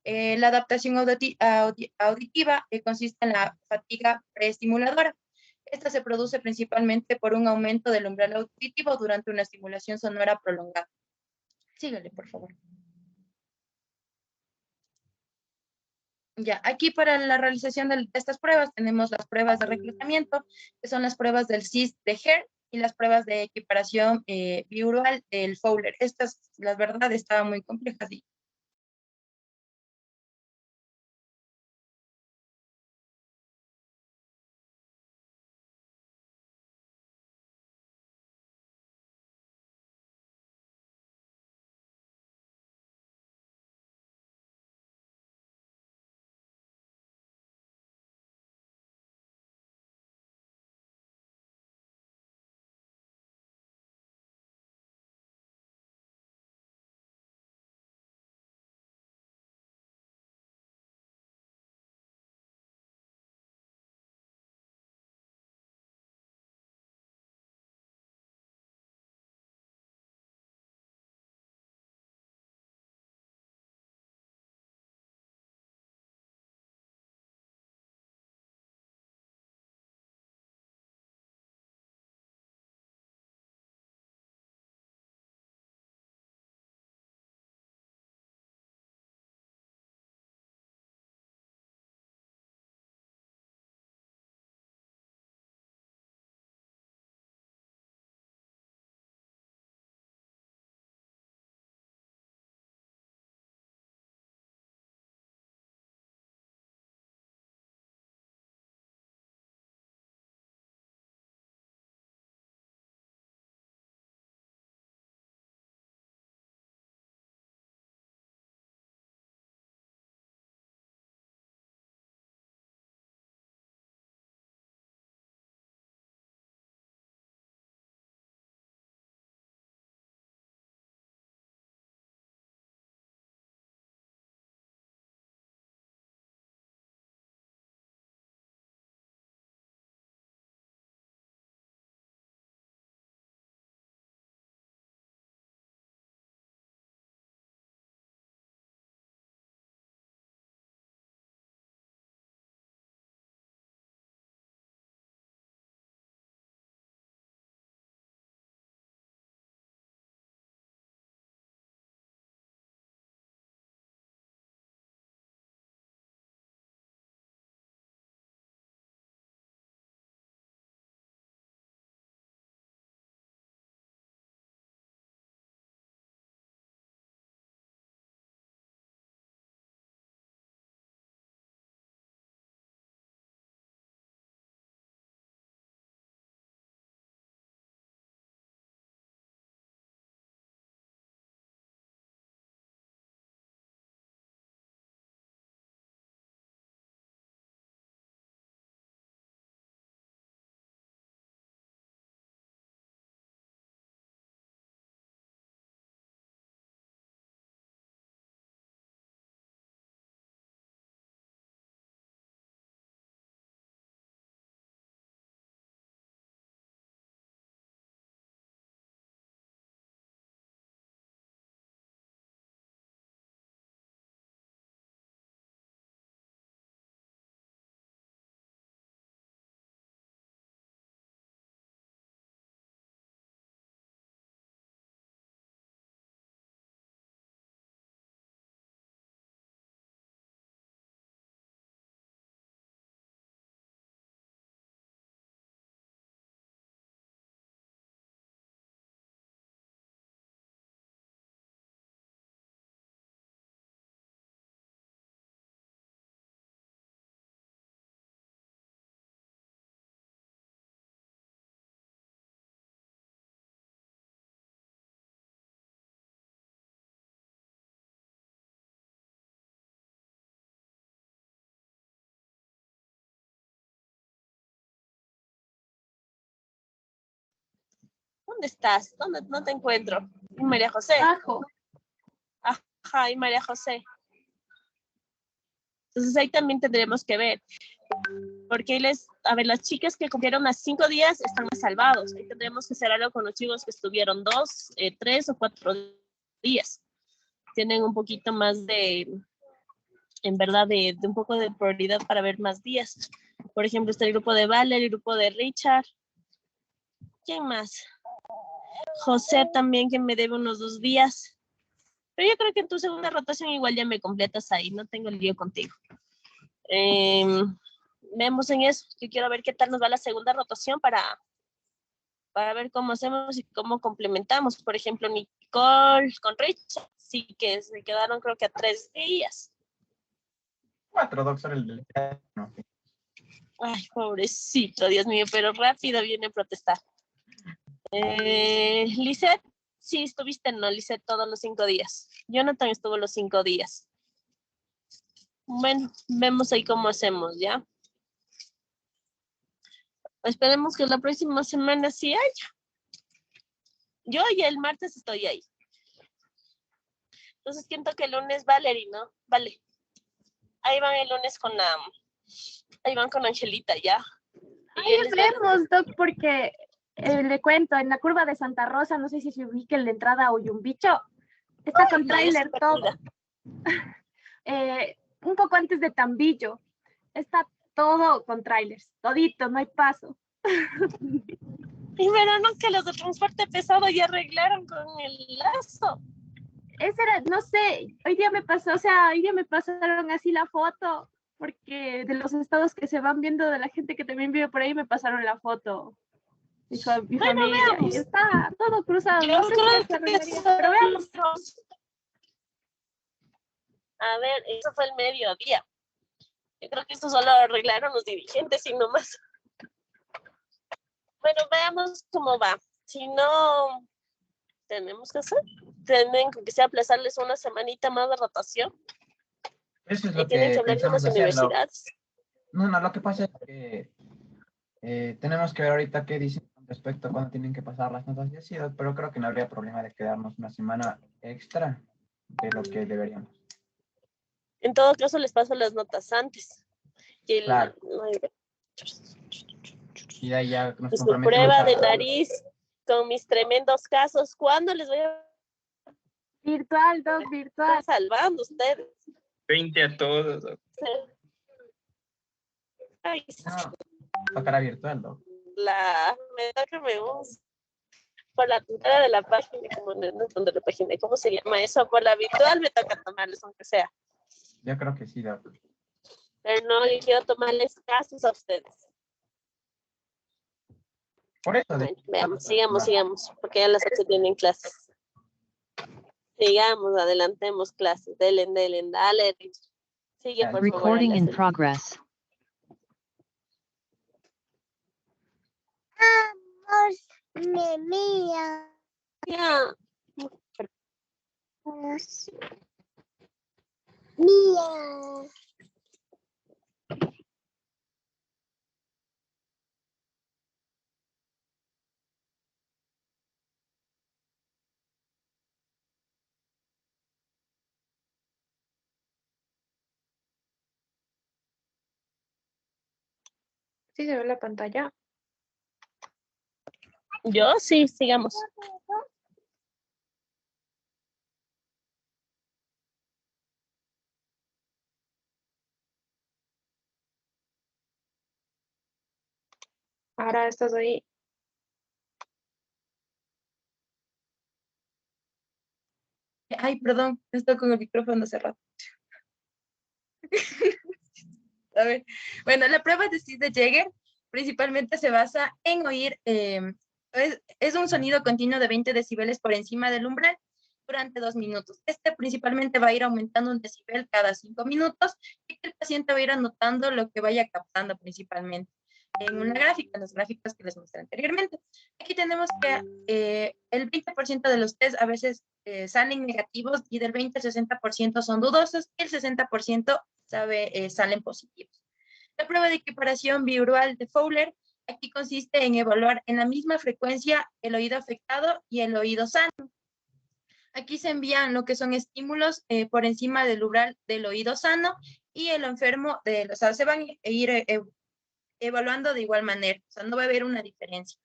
La adaptación auditiva consiste en la fatiga preestimuladora. Esta se produce principalmente por un aumento del umbral auditivo durante una estimulación sonora prolongada. Síguele, por favor. Ya, aquí para la realización de estas pruebas tenemos las pruebas de reclutamiento, que son las pruebas del CIS de Hare y las pruebas de equiparación biural del Fowler. Estas, la verdad, estaban muy complejas y ¿Dónde estás? ¿Dónde no te encuentro? Y María José. Ajo. Ajá, y María José. Entonces ahí también tendremos que ver. Porque las chicas que cumplieron las 5 días están más salvados. Ahí tendremos que hacer algo con los chicos que estuvieron 2, 3 o 4 días. Tienen un poquito más en verdad, de un poco de prioridad para ver más días. Por ejemplo, está el grupo de Valer, el grupo de Richard. ¿Quién más? José también, que me debe unos 2 días. Pero yo creo que en tu segunda rotación igual ya me completas ahí. No tengo el lío contigo. Vemos en eso. Yo quiero ver qué tal nos va la segunda rotación para ver cómo hacemos y cómo complementamos. Por ejemplo, Nicole con Richard. Sí que se quedaron creo que a 3 días. 4, doctor, el no. Ay, pobrecito, Dios mío, pero rápido viene a protestar. Lisette, sí, estuviste, no, Lisette, todos los 5 días. Jonathan estuvo los 5 días. Bueno, vemos ahí cómo hacemos, ¿ya? Esperemos que la próxima semana sí haya. Yo ya el martes estoy ahí. Entonces siento que el lunes Valerie, ¿no? Vale. Ahí van el lunes ahí van con Angelita, ¿ya? Ahí vemos, Doc, porque le cuento, en la curva de Santa Rosa, no sé si se ubica en la entrada a Uyumbicho, está con tráiler todo. Un poco antes de Tambillo, está todo con trailers, todito, no hay paso. Y verán que los de transporte pesado ya arreglaron con el lazo. Ese era, no sé, hoy día me pasaron así la foto, porque de los estados que se van viendo de la gente que también vive por ahí me pasaron la foto. Mi familia, veamos. y está todo cruzado. Yo No sé creo si se arreglaría, pero veamos. A ver, eso fue el mediodía. Yo creo que eso solo arreglaron los dirigentes y no más. Bueno, veamos cómo va. Si no, tenemos que hacer. Tienen que sea aplazarles una semanita más de rotación. Eso es Y lo tienen que que hablar con las pensamos hacerlo. universidades. No, lo que pasa es que tenemos que ver ahorita qué dicen con respecto a cuándo tienen que pasar las notas y así, pero creo que no habría problema de quedarnos una semana extra de lo que deberíamos. En todo caso, les paso las notas antes. Y Claro. Y de ahí ya nos pues, comprometemos. prueba de nariz con mis tremendos casos. ¿Cuándo les voy a Virtual, Doc, virtual. estar salvando ustedes? 20 a todos. Doc. Ay, No, tocará virtual, ¿no? me da que me gusta. Por la tutora de la página, como no de la página, ¿cómo se llama eso? Por la virtual me toca tomarles, aunque sea. Yo creo que sí, Doc. Pero no, yo quiero tomarles casos a ustedes. Por eso. Bueno, veamos, sigamos, porque ya las 8 tienen clases. Sigamos, adelantemos clases. Dale. Sigue, por favor. Recording in progress. Ya. Sí se ve la pantalla. Yo sí, sigamos. Ahora estás ahí. Ay, perdón, estoy con el micrófono cerrado. A ver, bueno, la prueba de Steve de Jaeger principalmente se basa en oír, es un sonido continuo de 20 decibeles por encima del umbral durante 2 minutos. Este principalmente va a ir aumentando 1 decibel cada 5 minutos y que el paciente va a ir anotando lo que vaya captando principalmente en una gráfica, en las gráficas que les mostré anteriormente. Aquí tenemos que el 20% de los test a veces salen negativos y del 20 al 60% son dudosos y el 60% salen positivos. La prueba de equiparación biural de Fowler aquí consiste en evaluar en la misma frecuencia el oído afectado y el oído sano. Aquí se envían lo que son estímulos por encima del umbral del oído sano y el enfermo, o sea, se van a ir evaluando de igual manera, o sea, no va a haber una diferencia.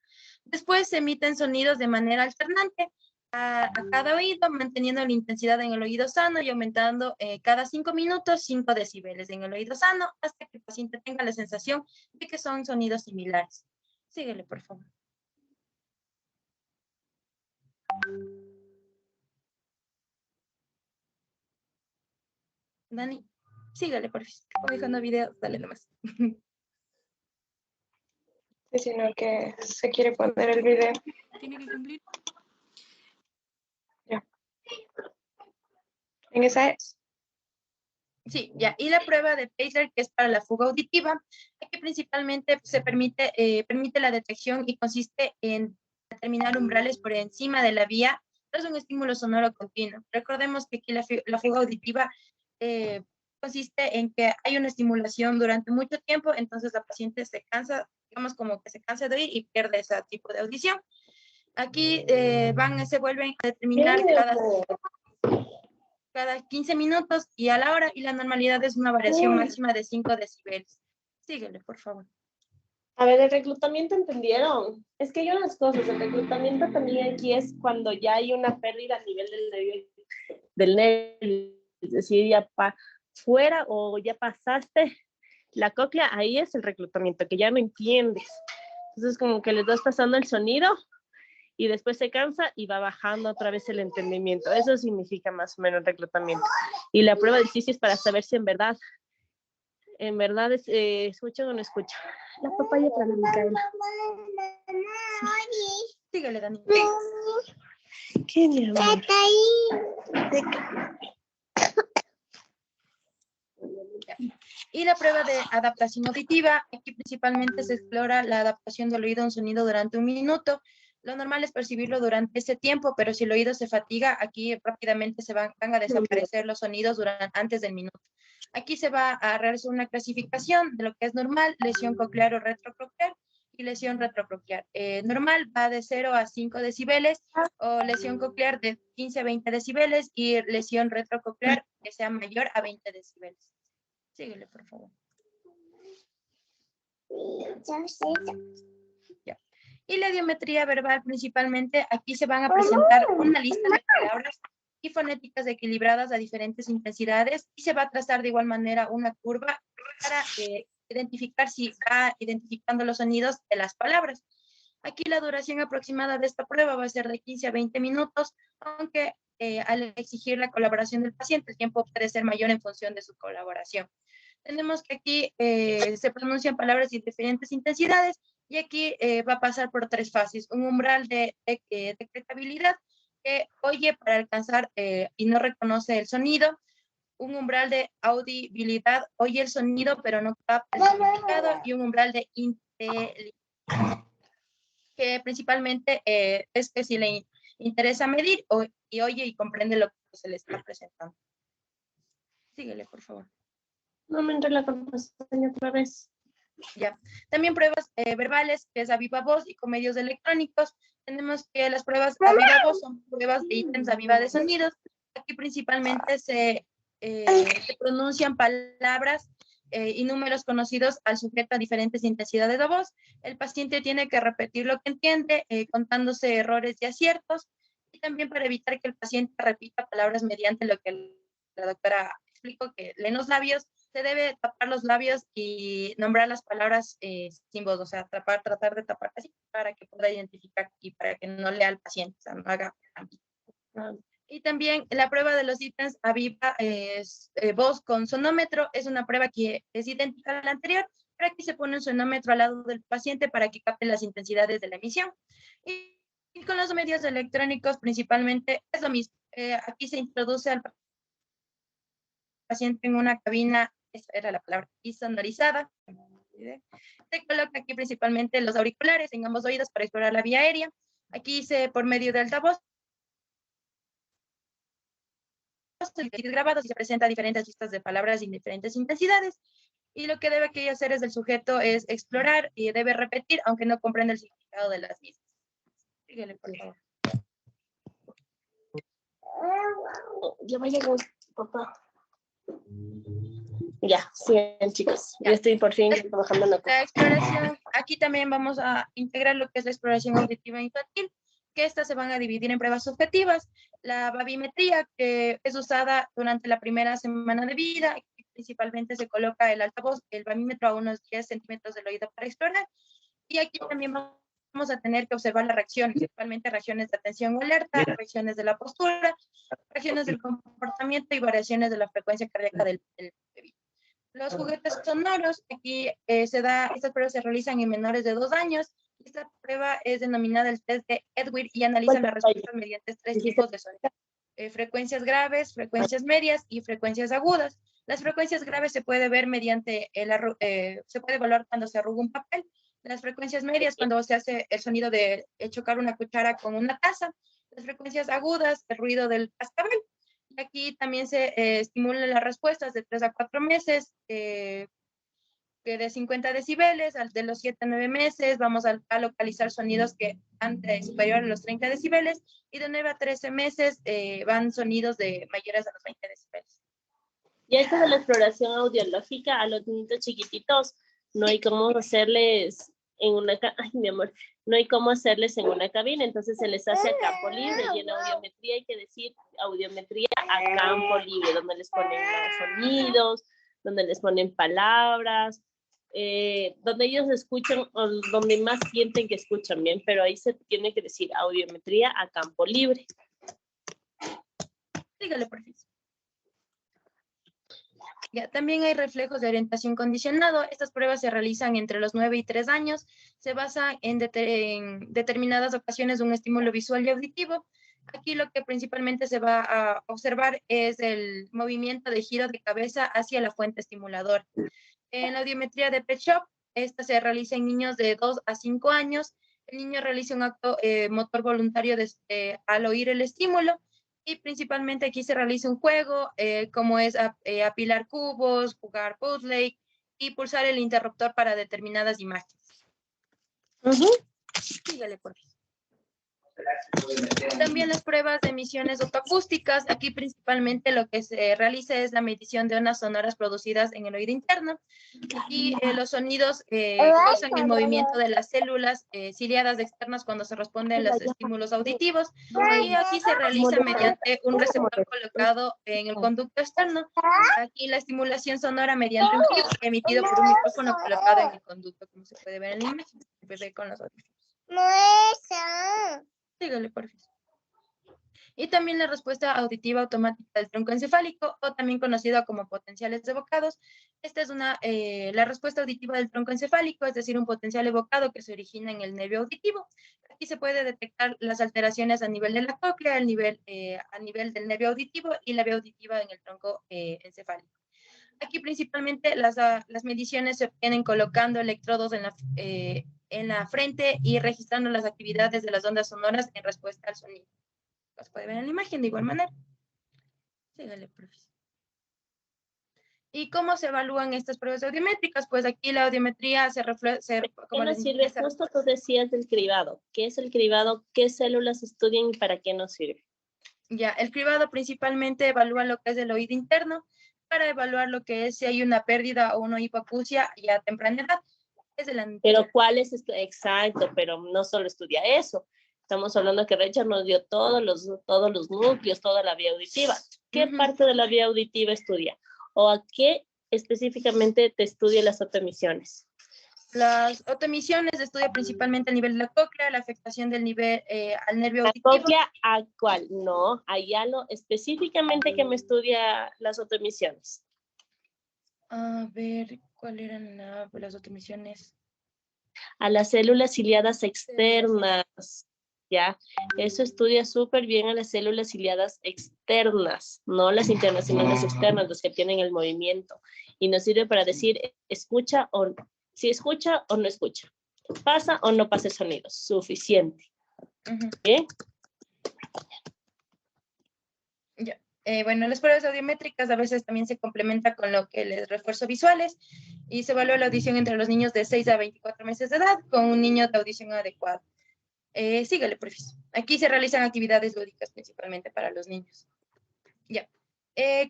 Después se emiten sonidos de manera alternante a cada oído, manteniendo la intensidad en el oído sano y aumentando cada 5 minutos 5 decibeles en el oído sano hasta que el paciente tenga la sensación de que son sonidos similares. Síguele, por favor. Dani, síguele, por favor. Como dijo no video, dale nomás. Sí, sino que se quiere poner el video. Tiene que cumplir. Ya. En esa es. Sí, ya. Y la prueba de Pacer, que es para la fuga auditiva, que principalmente se permite la detección y consiste en determinar umbrales por encima de la vía tras un estímulo sonoro continuo. Recordemos que aquí la fuga auditiva consiste en que hay una estimulación durante mucho tiempo, entonces la paciente se cansa, digamos como que se cansa de oír y pierde ese tipo de audición. Aquí se vuelven a determinar cada 15 minutos y a la hora, y la normalidad es una variación máxima de 5 decibeles. Síguele, por favor. A ver, el reclutamiento, ¿entendieron? Es que hay unas cosas, el reclutamiento también aquí es cuando ya hay una pérdida a nivel del nervio, es decir, ya fuera o ya pasaste la cóclea, ahí es el reclutamiento, que ya no entiendes. Entonces como que les vas pasando el sonido y después se cansa y va bajando otra vez el entendimiento. Eso significa más o menos reclutamiento. Y la prueba del CISI es para saber si en verdad escuchan o no escuchan. La papaya para la Micaela. Sí. Síguele, Dani. ¿Qué, mi amor? Y la prueba de adaptación auditiva, aquí principalmente se explora la adaptación del oído a un sonido durante 1 minuto. Lo normal es percibirlo durante ese tiempo, pero si el oído se fatiga, aquí rápidamente van a desaparecer los sonidos antes del minuto. Aquí se va a realizar una clasificación de lo que es normal, lesión coclear o retrococlear y lesión retrococlear. Normal va de 0 a 5 decibeles o lesión coclear de 15 a 20 decibeles y lesión retrococlear que sea mayor a 20 decibeles. Síguele, por favor. Ya. Y la audiometría verbal principalmente, aquí se van a presentar una lista de palabras y fonéticas equilibradas a diferentes intensidades y se va a trazar de igual manera una curva para identificar si va identificando los sonidos de las palabras. Aquí la duración aproximada de esta prueba va a ser de 15 a 20 minutos, aunque al exigir la colaboración del paciente, el tiempo puede ser mayor en función de su colaboración. Tenemos que aquí se pronuncian palabras de diferentes intensidades y aquí va a pasar por 3 fases. Un umbral de detectabilidad que oye para alcanzar y no reconoce el sonido. Un umbral de audibilidad, oye el sonido pero no capta el significado. Y un umbral de inteligencia, que principalmente es que si le interesa medir y oye y comprende lo que se le está presentando. Síguele, por favor. No me entré la contraseña otra vez. Ya. También pruebas verbales, que es a viva voz y con medios electrónicos. Tenemos que las pruebas a viva voz son pruebas de ítems a viva de sonidos. Aquí principalmente se pronuncian palabras y números conocidos al sujeto a diferentes intensidades de voz. El paciente tiene que repetir lo que entiende, contándose errores y aciertos. Y también para evitar que el paciente repita palabras mediante lo que la doctora explicó, que leen los labios, se debe tapar los labios y nombrar las palabras sin voz, o sea, tratar de tapar así para que pueda identificar y para que no lea al paciente, o sea, no haga cambio. Y también la prueba de los ítems a viva voz con sonómetro es una prueba que es idéntica a la anterior, pero aquí se pone un sonómetro al lado del paciente para que capte las intensidades de la emisión. Y con los medios electrónicos principalmente es lo mismo. Aquí se introduce al paciente en una cabina, esa era la palabra, insonorizada. Se coloca aquí principalmente los auriculares en ambos oídos para explorar la vía aérea. Aquí por medio del altavoz grabados y se presenta diferentes listas de palabras en diferentes intensidades. Y lo que debe aquí hacer es el sujeto es explorar y debe repetir, aunque no comprenda el significado de las mismas. Síguele, por favor. Ya vaya con papá. Ya, siguen chicos. Ya Ya. estoy por fin trabajando en la La exploración, aquí también vamos a integrar lo que es la exploración auditiva infantil, que estas se van a dividir en pruebas subjetivas. La babimetría, que es usada durante la primera semana de vida, y principalmente se coloca el altavoz, el babímetro a unos 10 centímetros del oído para explorar. Y aquí también vamos a tener que observar las reacciones, principalmente reacciones de atención o alerta, reacciones de la postura, reacciones del comportamiento y variaciones de la frecuencia cardíaca del bebé. Los juguetes sonoros, aquí estas pruebas se realizan en menores de 2 años. Esta prueba es denominada el test de Edwin y analiza las respuestas mediante 3 tipos de sonido. Frecuencias graves, frecuencias medias y frecuencias agudas. Las frecuencias graves se puede ver mediante, se puede evaluar cuando se arruga un papel. Las frecuencias medias cuando se hace el sonido de chocar una cuchara con una taza. Las frecuencias agudas, el ruido del cascabel. Aquí también se estimulan las respuestas de 3 a 4 meses, que de 50 decibeles, de los 7 a 9 meses, vamos a localizar sonidos que van superiores a los 30 decibeles, y de 9 a 13 meses van sonidos de mayores a los 20 decibeles. Y esto de la exploración audiológica a los niñitos chiquititos, no hay cómo hacerles en una, ay, mi amor, no hay cómo hacerles en una cabina, entonces se les hace a campo libre, y en audiometría hay que decir audiometría a campo libre, donde les ponen los sonidos, donde les ponen palabras, donde ellos escuchan, o donde más sienten que escuchan bien, pero ahí se tiene que decir audiometría a campo libre. Dígale, por favor. Ya, también hay reflejos de orientación condicionado. Estas pruebas se realizan entre los 9 y 3 años. Se basan en determinadas ocasiones de un estímulo visual y auditivo. Aquí lo que principalmente se va a observar es el movimiento de giro de cabeza hacia la fuente estimuladora. En la audiometría de Pet Shop, esta se realiza en niños de 2 a 5 años. El niño realiza un acto motor voluntario al oír el estímulo. Y principalmente aquí se realiza un juego, como es apilar cubos, jugar puzzle y pulsar el interruptor para determinadas imágenes. Sígale, por favor. También las pruebas de emisiones autoacústicas. Aquí principalmente lo que se realiza es la medición de ondas sonoras producidas en el oído interno. Aquí los sonidos causan el movimiento de las células ciliadas externas cuando se responden a los estímulos auditivos. Y aquí se realiza mediante un receptor colocado en el conducto externo. Aquí la estimulación sonora mediante un clip emitido por un micrófono colocado en el conducto, como se puede ver en la imagen. El bebé con los audífonos. Dígale, por favor. Y también la respuesta auditiva automática del tronco encefálico, o también conocida como potenciales evocados. Esta es la respuesta auditiva del tronco encefálico, es decir, un potencial evocado que se origina en el nervio auditivo. Aquí se puede detectar las alteraciones a nivel de la cóclea, a nivel del nervio auditivo y la vía auditiva en el tronco encefálico. Aquí principalmente las mediciones se obtienen colocando electrodos en la frente y registrando las actividades de las ondas sonoras en respuesta al sonido. Las puede ver en la imagen de igual manera. Sígale, profesor. ¿Y cómo se evalúan estas pruebas audiométricas? Pues aquí la audiometría se refleja. ¿Qué nos sirve? Justo tú decías del cribado. ¿Qué es el cribado? ¿Qué células estudian y para qué nos sirve? Ya, el cribado principalmente evalúa lo que es el oído interno para evaluar lo que es si hay una pérdida o una hipoacusia ya a temprana edad. Pero ¿cuál es esto? Exacto, pero no solo estudia eso. Estamos hablando que Richard nos dio todos los núcleos, toda la vía auditiva. ¿Qué parte de la vía auditiva estudia? ¿O a qué específicamente te estudia las autoemisiones? Las autoemisiones estudia principalmente el nivel de la cóclea, la afectación del nivel al nervio auditivo. ¿La cóclea a cuál? No, allá lo específicamente que me estudia las autoemisiones. A ver, ¿cuáles eran las autoemisiones? A las células ciliadas externas. ¿Ya? Eso estudia súper bien a las células ciliadas externas, no las internas, sino las externas, los que tienen el movimiento. Y nos sirve para decir, escucha o no. Si escucha o no escucha. Pasa o no pasa el sonido. Suficiente. ¿Bien? Ya. Bueno, las pruebas audiométricas a veces también se complementa con lo que les refuerzo visuales. Y se evalúa la audición entre los niños de 6 a 24 meses de edad con un niño de audición adecuada. Síguele, porfis. Aquí se realizan actividades lúdicas principalmente para los niños. Ya.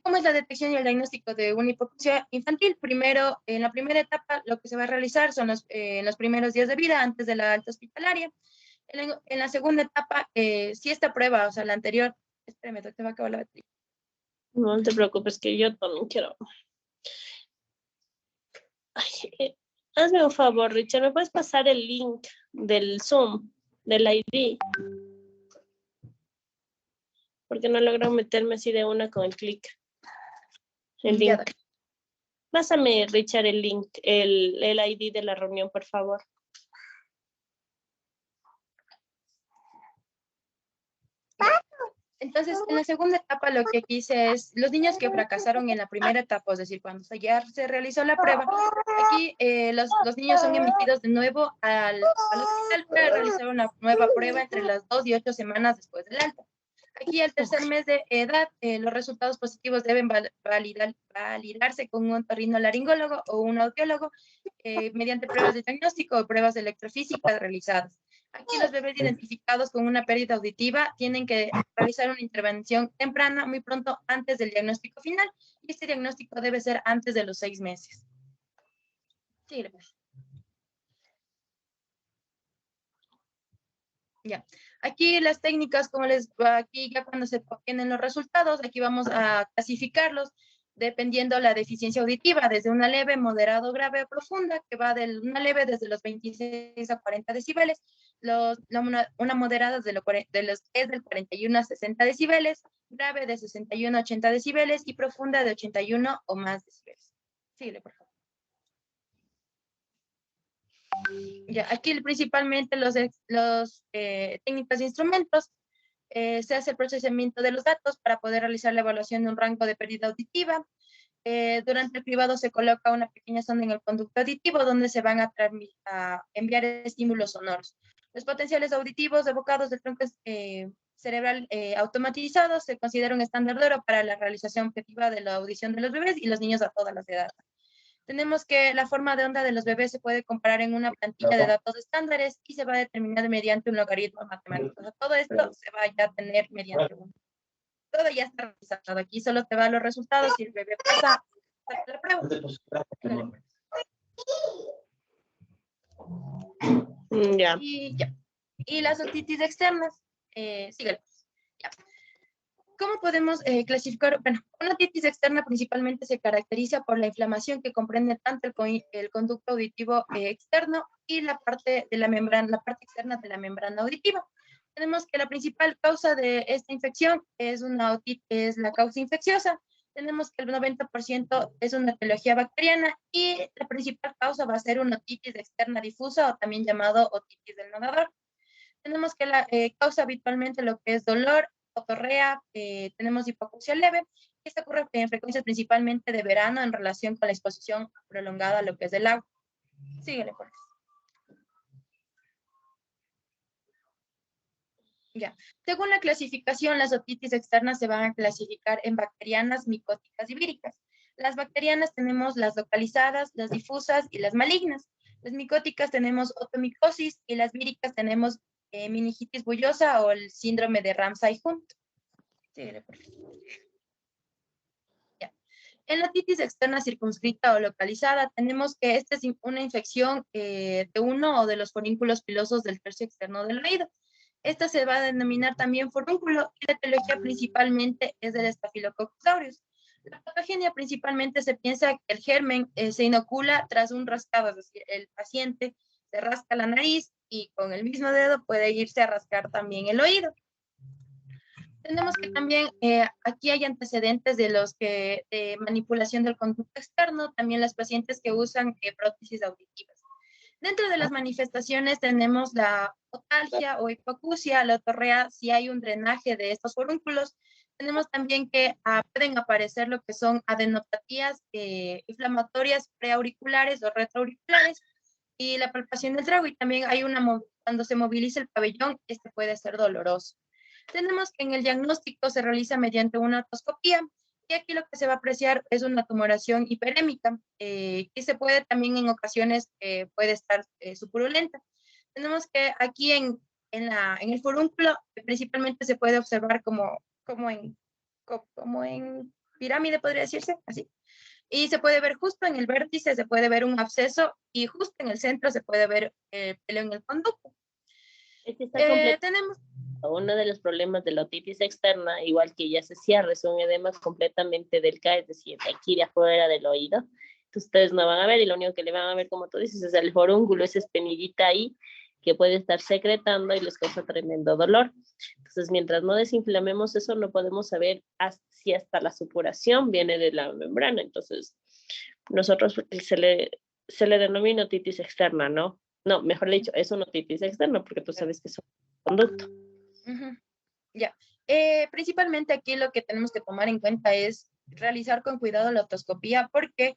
¿Cómo es la detección y el diagnóstico de una hipoacusia infantil? Primero, en la primera etapa, lo que se va a realizar son en los primeros días de vida antes de la alta hospitalaria. En la segunda etapa, si esta prueba, o sea, la anterior, espérame, te va a acabar la batería. No te preocupes, que yo también quiero. Ay, hazme un favor, Richard, ¿me puedes pasar el link del Zoom, del ID? Porque no logro meterme así de una con el clic. El Ya, link. Pásame, Richard, el link, el ID de la reunión, por favor. Entonces, en la segunda etapa lo que aquí hice es, los niños que fracasaron en la primera etapa, es decir, cuando ya se realizó la prueba, aquí los niños son emitidos de nuevo al hospital para realizar una nueva prueba entre las 2 y 8 semanas después del alta. Aquí al tercer mes de edad, los resultados positivos deben validarse con un otorrinolaringólogo o un audiólogo mediante pruebas de diagnóstico o pruebas electrofísicas realizadas. Aquí los bebés identificados con una pérdida auditiva tienen que realizar una intervención temprana muy pronto antes del diagnóstico final y este diagnóstico debe ser antes de los 6 meses. Sí, gracias. Ya. Aquí las técnicas, como aquí ya cuando se obtienen los resultados, aquí vamos a clasificarlos dependiendo la deficiencia auditiva, desde una leve, moderado, grave o profunda, que va de una leve desde los 26 a 40 decibeles, una moderada de los es del 41 a 60 decibeles, grave de 61 a 80 decibeles y profunda de 81 o más decibeles. Síguele, por favor. Ya, aquí principalmente los técnicas e instrumentos, se hace el procesamiento de los datos para poder realizar la evaluación de un rango de pérdida auditiva. Durante el cribado se coloca una pequeña sonda en el conducto auditivo donde se van a enviar estímulos sonoros. Los potenciales auditivos evocados del tronco cerebral automatizados se considera un estándar de oro para la realización objetiva de la audición de los bebés y los niños a todas las edades. Tenemos que la forma de onda de los bebés se puede comparar en una plantilla de datos estándares y se va a determinar mediante un logaritmo matemático. O sea, todo esto se va ya a tener mediante un... Todo ya está realizado. Aquí solo te va los resultados y el bebé pasa la prueba. Ya. Y ya. Y las otitis externas, síguelo. Ya. ¿Cómo podemos clasificar? Bueno, una otitis externa principalmente se caracteriza por la inflamación que comprende tanto el conducto auditivo externo y la parte de la membrana, la parte externa de la membrana auditiva. Tenemos que la principal causa de esta infección es la causa infecciosa. Tenemos que el 90% es una etiología bacteriana y la principal causa va a ser una otitis externa difusa o también llamado otitis del nadador. Tenemos que la causa habitualmente lo que es dolor, otorrea, tenemos hipoacusia leve. Esta ocurre en frecuencias principalmente de verano en relación con la exposición prolongada a lo que es del agua. Síguele, por favor. Ya. Según la clasificación, las otitis externas se van a clasificar en bacterianas, micóticas y víricas. Las bacterianas tenemos las localizadas, las difusas y las malignas. Las micóticas tenemos otomicosis y las víricas tenemos meningitis bullosa o el síndrome de Ramsay-Hunt. Síguele, por favor. Ya. En la otitis externa circunscrita o localizada, tenemos que esta es una infección de uno o de los forúnculos pilosos del tercio externo del oído. Esta se va a denominar también forúnculo y la etiología principalmente es del Staphylococcus aureus. La patogenia principalmente se piensa que el germen se inocula tras un rascado, es decir, el paciente se rasca la nariz y con el mismo dedo puede irse a rascar también el oído. Tenemos que también, aquí hay antecedentes de los que manipulación del conducto externo, también las pacientes que usan prótesis auditivas. Dentro de las manifestaciones tenemos la otalgia o hipoacusia, la otorrea, si hay un drenaje de estos forúnculos. Tenemos también que pueden aparecer lo que son adenopatías inflamatorias preauriculares o retroauriculares y la palpación del trago. Y también hay cuando se moviliza el pabellón, este puede ser doloroso. Tenemos que en el diagnóstico se realiza mediante una otoscopía Y aquí lo que se va a apreciar es una tumoración hiperémica, que se puede también en ocasiones, puede estar supurulenta. Tenemos que aquí en el forúnculo principalmente se puede observar como en pirámide, podría decirse, así. Y se puede ver justo en el vértice, se puede ver un absceso y justo en el centro se puede ver el pelo en el conducto. Es que está completo. Tenemos, Uno de los problemas de la otitis externa, igual que ya se cierra, es un edema completamente del CA, es decir, de aquí de afuera del oído. Entonces ustedes no van a ver y lo único que le van a ver, como tú dices, es el forúnculo, esa espinillita ahí que puede estar secretando y les causa tremendo dolor. Entonces, mientras no desinflamemos eso, no podemos saber si hasta la supuración viene de la membrana. Entonces, nosotros se le denomina otitis externa, ¿no? No, mejor dicho, es una otitis externa porque tú sabes que es un conducto. Ya. Principalmente aquí lo que tenemos que tomar en cuenta es realizar con cuidado la otoscopía porque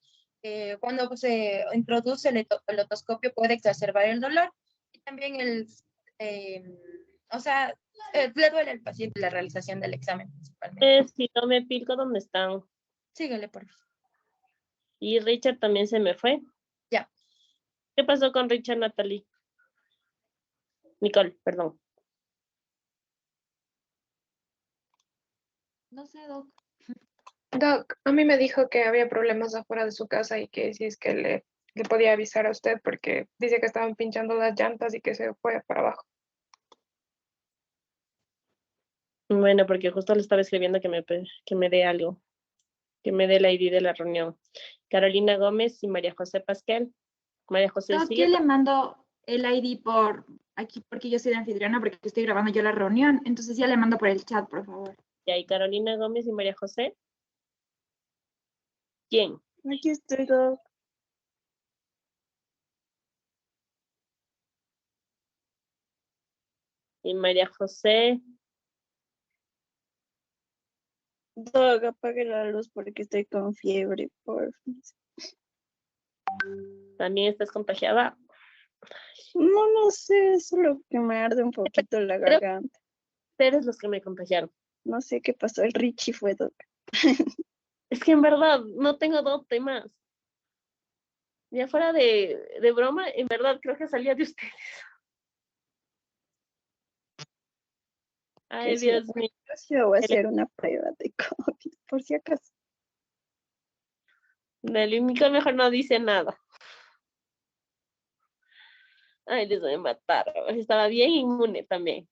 cuando se introduce el otoscopio puede exacerbar el dolor y también le duele al paciente la realización del examen principalmente. Si no me pico, ¿dónde están? Síguele, por favor. Y Richard también se me fue. Ya. ¿Qué pasó con Richard, Natalie? Nicole, perdón. No sé, Doc. Doc, a mí me dijo que había problemas afuera de su casa y que si es que le podía avisar a usted porque dice que estaban pinchando las llantas y que se fue para abajo. Bueno, porque justo le estaba escribiendo que me dé algo, que me dé la ID de la reunión. Carolina Gómez y María José Pasquel. María José Doc, sigue. yo le mando el ID por aquí porque yo soy la anfitriona, porque estoy grabando yo la reunión. Entonces ya le mando por el chat, por favor. Y ahí Carolina Gómez y María José. ¿Quién? Aquí estoy, Doc. Y María José. Doc, apague la luz porque estoy con fiebre, por favor. ¿También estás contagiada? No, no sé, solo que me arde un poquito la Pero- garganta. Ustedes los que me contagiaron. No sé qué pasó, el Richie fue, Doc. Es que en verdad no tengo dos temas. Ya fuera de broma, en verdad creo que salía de ustedes. Ay, Sí, Dios mío. yo voy a hacer una prueba de COVID, por si acaso. Nelly, Nicole mejor no dice nada. Ay, les voy a matar. Estaba bien inmune también.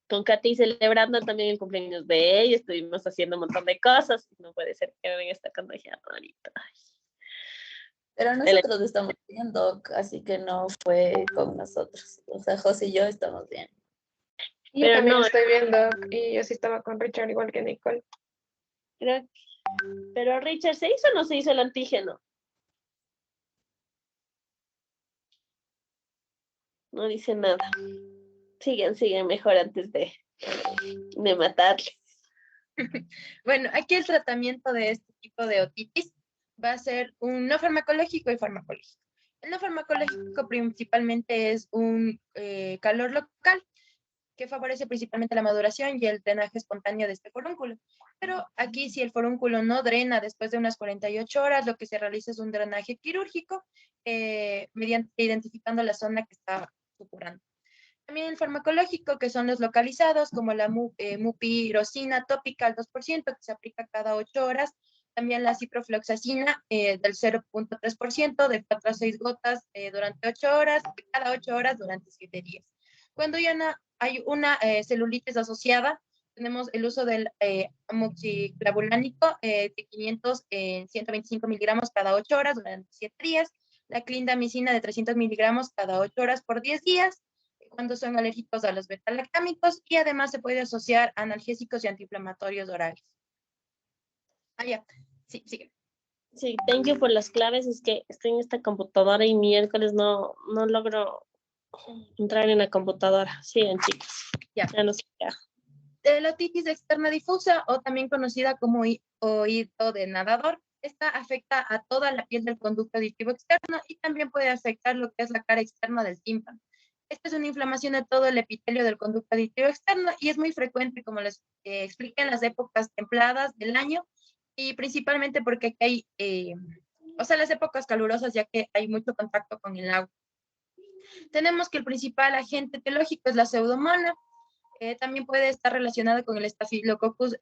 Con Katy celebrando también el cumpleaños de ella, estuvimos haciendo un montón de cosas. No puede ser que me esté contagiando ahorita. Ay. Pero nosotros estamos bien, Doc, así que no fue con nosotros. O sea, José y yo estamos bien. Yo Pero también no, estoy viendo y yo sí estaba con Richard igual que Nicole. creo que... Pero Richard, ¿se hizo o no se hizo el antígeno? No dice nada. Siguen mejor antes de matarle. Bueno, aquí el tratamiento de este tipo de otitis va a ser un no farmacológico y farmacológico. El no farmacológico principalmente es un calor local que favorece principalmente la maduración y el drenaje espontáneo de este forúnculo. Pero aquí si el forúnculo no drena después de unas 48 horas, lo que se realiza es un drenaje quirúrgico mediante identificando la zona que está supurando. También el farmacológico, que son los localizados, como la mupirocina tópica al 2%, que se aplica cada 8 horas. También la ciprofloxacina del 0.3%, de 4 a 6 gotas durante 8 horas, cada 8 horas durante 7 días. Cuando ya hay una celulitis asociada, tenemos el uso del amoxiclavulánico de 500 en 125 miligramos cada 8 horas durante 7 días. La clindamicina de 300 miligramos cada 8 horas por 10 días cuando son alérgicos a los beta-lactámicos y además se puede asociar a analgésicos y antiinflamatorios orales. Ya. Sí, sigue. Sí, thank you por las claves. Es que estoy en esta computadora y miércoles no logro entrar en la computadora. Sigan, chicos. Ya. Ya no sé qué. La otitis externa difusa o también conocida como oído de nadador. Esta afecta a toda la piel del conducto auditivo externo y también puede afectar lo que es la cara externa del tímpano. Esta es una inflamación de todo el epitelio del conducto auditivo externo y es muy frecuente, como les expliqué, en las épocas templadas del año y principalmente porque aquí hay, o sea, las épocas calurosas, ya que hay mucho contacto con el agua. Tenemos que el principal agente etiológico es la pseudomonas. También puede estar relacionada con el Staphylococcus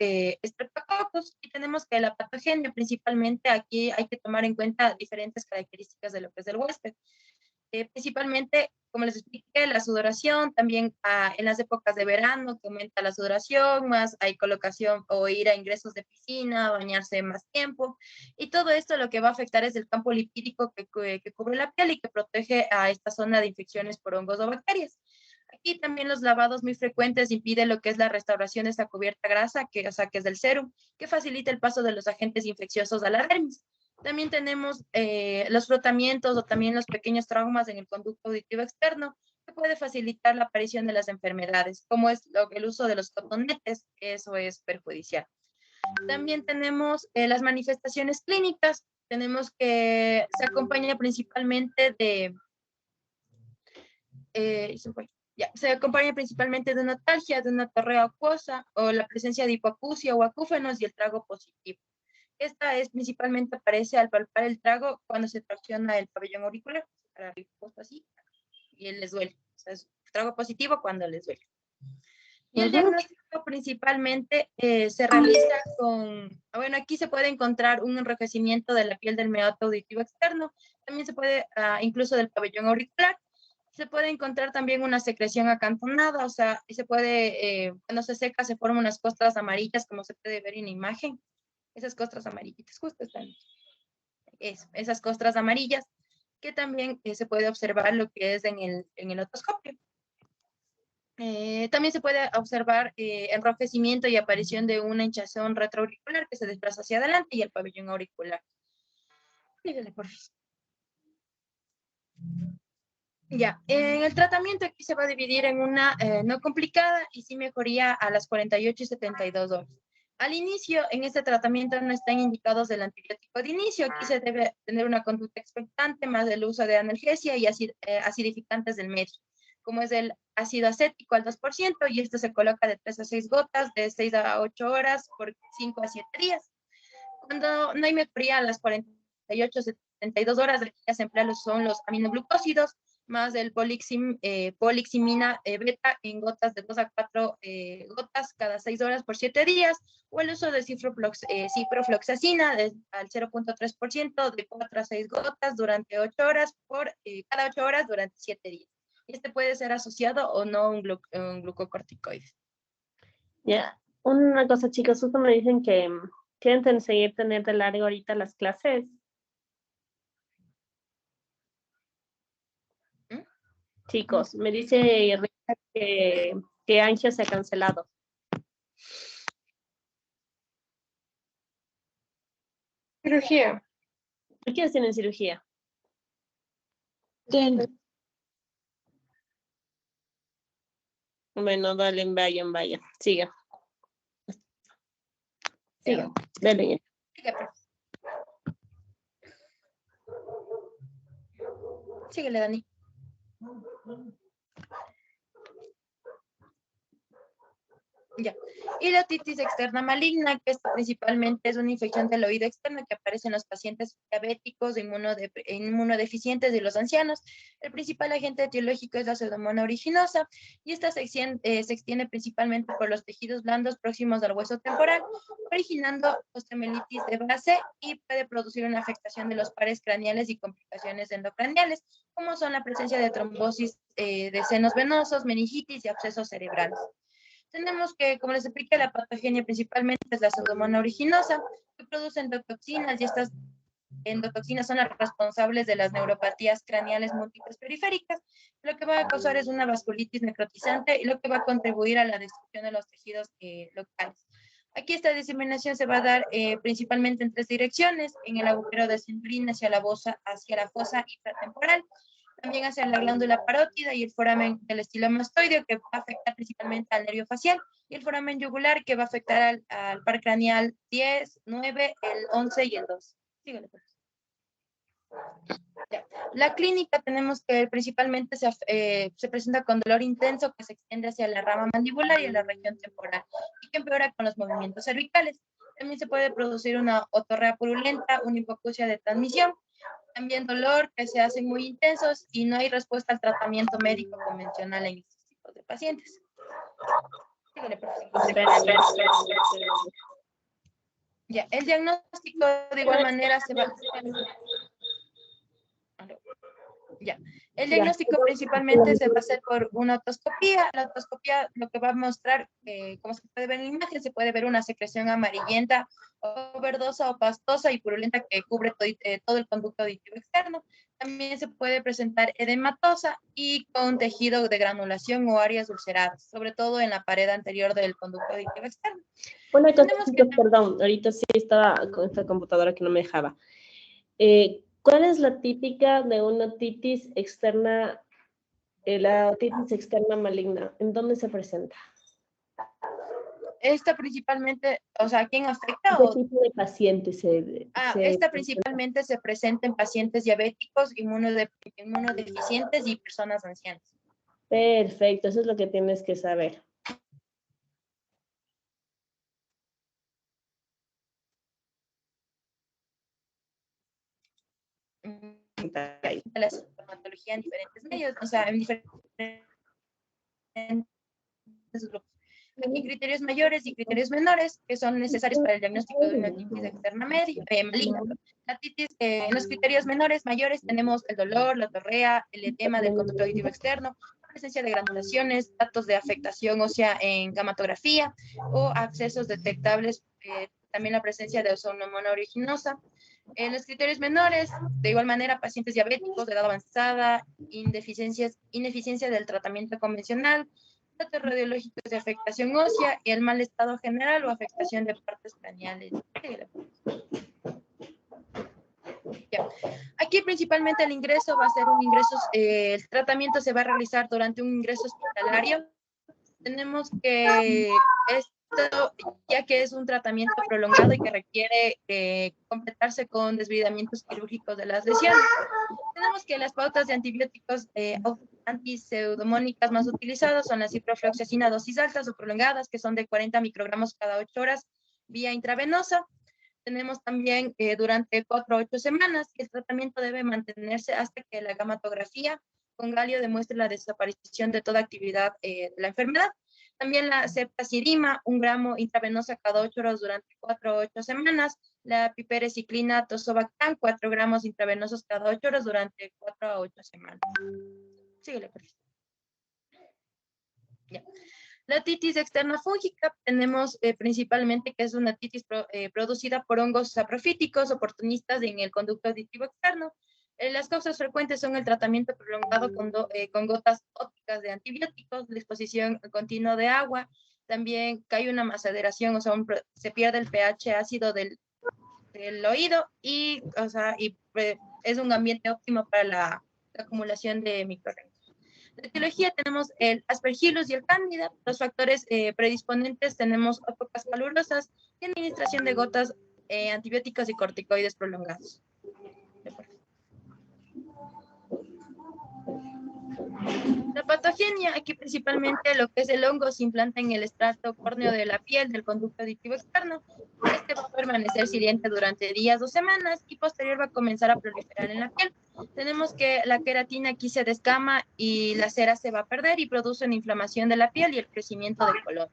streptococcus, y tenemos que la patogenia, principalmente aquí hay que tomar en cuenta diferentes características de lo que es el huésped. Principalmente, como les expliqué, la sudoración, también en las épocas de verano que aumenta la sudoración, más hay colocación o ir a ingresos de piscina, bañarse más tiempo, y todo esto lo que va a afectar es el campo lipídico que cubre la piel y que protege a esta zona de infecciones por hongos o bacterias. Aquí también los lavados muy frecuentes impiden lo que es la restauración de esta cubierta grasa, que es del serum, que facilita el paso de los agentes infecciosos a la dermis. También tenemos los frotamientos o también los pequeños traumas en el conducto auditivo externo, que puede facilitar la aparición de las enfermedades, como es el uso de los cotonetes, que eso es perjudicial. También tenemos las manifestaciones clínicas, tenemos que se acompaña principalmente de... se acompaña principalmente de notalgia, de una torrea acuosa o la presencia de hipoacusia o acúfenos y el trago positivo. Esta es principalmente aparece al palpar el trago cuando se tracciona el pabellón auricular, para arriba, así, y les duele. O sea, es trago positivo cuando les duele. Y el diagnóstico principalmente se realiza con, bueno, aquí se puede encontrar un enrojecimiento de la piel del meato auditivo externo, también se puede, incluso del pabellón auricular. Se puede encontrar también una secreción acantonada, o sea, y se puede, cuando se seca se forman unas costras amarillas, como se puede ver en la imagen. Esas costras amarillitas, justo están. Esas costras amarillas, que también se puede observar lo que es en el otoscopio. También se puede observar enrojecimiento y aparición de una hinchazón retroauricular que se desplaza hacia adelante y el pabellón auricular. Dígale, por favor. Ya, en el tratamiento aquí se va a dividir en una no complicada y sí mejoría a las 48 y 72 horas. Al inicio, en este tratamiento no están indicados el antibiótico de inicio. Aquí se debe tener una conducta expectante más el uso de analgesia y acidificantes del medio, como es el ácido acético al 2%, y esto se coloca de 3 a 6 gotas, de 6 a 8 horas por 5 a 7 días. Cuando no hay mejoría a las 48 72 horas, aquí ya se emplean son los aminoglucósidos, más el poliximina beta en gotas de 2 a 4 gotas cada 6 horas por 7 días, o el uso de ciprofloxacina al 0.3% de 4 a 6 gotas durante 8 horas cada 8 horas durante 7 días. Este puede ser asociado o no a un glucocorticoide. Ya, una cosa, chicos, justo me dicen que quieren seguir tener de largo ahorita las clases. Chicos, me dice Rita que Angio se ha cancelado. Cirugía. ¿Por qué tienen cirugía? Bueno, dale, vayan. Siga. Dale. Síguele, Dani. Ya. Y la otitis externa maligna, que esto principalmente es una infección del oído externo que aparece en los pacientes diabéticos, inmunodeficientes y los ancianos. El principal agente etiológico es la Pseudomonas aeruginosa, y esta se extiende principalmente por los tejidos blandos próximos al hueso temporal, originando osteomielitis de base, y puede producir una afectación de los pares craneales y complicaciones endocraniales, como son la presencia de trombosis de senos venosos, meningitis y abscesos cerebrales. Tenemos que, como les expliqué, la patogenia principalmente es la Pseudomonas aeruginosa, que produce endotoxinas, y estas endotoxinas son las responsables de las neuropatías craneales múltiples periféricas. Lo que va a causar es una vasculitis necrotizante y lo que va a contribuir a la destrucción de los tejidos locales. Aquí esta diseminación se va a dar principalmente en 3 direcciones: en el agujero de Silbrina hacia la fosa infratemporal, también hacia la glándula parótida y el foramen del estilomastoideo, que va a afectar principalmente al nervio facial, y el foramen yugular, que va a afectar al par craneal 10, 9, el 11 y el 12. Síguele, pues. Ya. La clínica tenemos que principalmente se presenta con dolor intenso que se extiende hacia la rama mandibular y a la región temporal y que empeora con los movimientos cervicales. También se puede producir una otorrea purulenta, una hipoacusia de transmisión, también dolor que se hacen muy intensos y no hay respuesta al tratamiento médico convencional en estos tipos de pacientes. Síguele, profesor. Ya, el diagnóstico de igual manera se va... Ya. El diagnóstico principalmente se va a hacer por una otoscopía. La otoscopía lo que va a mostrar, como se puede ver en la imagen, se puede ver una secreción amarillenta o verdosa o pastosa y purulenta que cubre todo el conducto auditivo externo. También se puede presentar edematosa y con tejido de granulación o áreas ulceradas, sobre todo en la pared anterior del conducto auditivo externo. Una cosa, perdón, ahorita sí estaba con esta computadora que no me dejaba. ¿Cuál es la típica de una otitis externa, la otitis externa maligna? ¿En dónde se presenta? Esta principalmente, o sea, ¿quién afecta? ¿Qué tipo de paciente Esta principalmente se presenta en pacientes diabéticos, inmunodeficientes y personas ancianas. Perfecto, eso es lo que tienes que saber. La sintomatología en diferentes medios, o sea, en diferentes grupos. Hay criterios mayores y criterios menores que son necesarios para el diagnóstico de una otitis externa maligna. La otitis, en los criterios mayores tenemos el dolor, la otorrea, el edema del conducto auditivo externo, la presencia de granulaciones, datos de afectación ósea en gamatografía o accesos detectables, también la presencia de ozonomona originosa. En los criterios menores, de igual manera, pacientes diabéticos de edad avanzada, ineficiencia del tratamiento convencional, datos radiológicos de afectación ósea y el mal estado general o afectación de partes craneales. Ya. Aquí principalmente el ingreso va a ser un ingreso, el tratamiento se va a realizar durante un ingreso hospitalario. Tenemos que esto, ya que es un tratamiento prolongado y que requiere completarse con desbridamientos quirúrgicos de las lesiones. Tenemos que las pautas de antibióticos antiseudomónicas más utilizadas son la ciprofloxacina dosis altas o prolongadas, que son de 40 microgramos cada 8 horas vía intravenosa. Tenemos también durante 4 a 8 semanas, que el tratamiento debe mantenerse hasta que la gamatografía con galio demuestre la desaparición de toda actividad de la enfermedad. También la ceftazidima, 1 gramo intravenosa cada 8 horas durante 4 a 8 semanas. La pipereciclina tozobactam, 4 gramos intravenosos cada 8 horas durante 4 a 8 semanas. Síguele, por favor. Ya. La otitis externa fúngica tenemos principalmente que es una otitis producida por hongos saprofíticos oportunistas en el conducto auditivo externo. Las causas frecuentes son el tratamiento prolongado con gotas ópticas de antibióticos, la exposición continua de agua, también que hay una maceración, o sea, se pierde el pH ácido del oído y, es un ambiente óptimo para la acumulación de microorganismos. De etiología tenemos el Aspergillus y el Cándida. Los factores predisponentes tenemos épocas calurosas y administración de gotas antibióticos y corticoides prolongados. La patogenia, aquí principalmente lo que es el hongo se implanta en el estrato córneo de la piel del conducto auditivo externo. Este va a permanecer siliente durante días o semanas y posterior va a comenzar a proliferar en la piel. Tenemos que la queratina aquí se descama y la cera se va a perder y produce una inflamación de la piel y el crecimiento del color.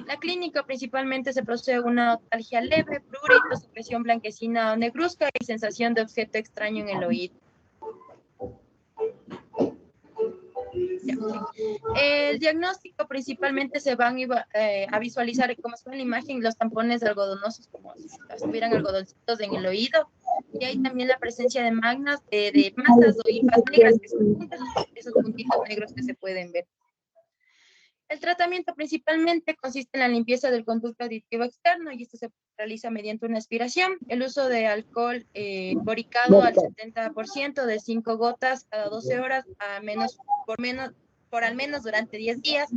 La clínica principalmente se produce una otalgia leve, prurito, secreción blanquecina o negruzca y sensación de objeto extraño en el oído. Ya. El diagnóstico principalmente se van a visualizar, como se ve en la imagen, los tampones algodonosos, como si estuvieran algodoncitos en el oído, y hay también la presencia de masas o hifas negras, que son esos puntitos negros que se pueden ver. El tratamiento principalmente consiste en la limpieza del conducto auditivo externo y esto se realiza mediante una aspiración, el uso de alcohol boricado al 70% de 5 gotas cada 12 horas por al menos durante 10 días,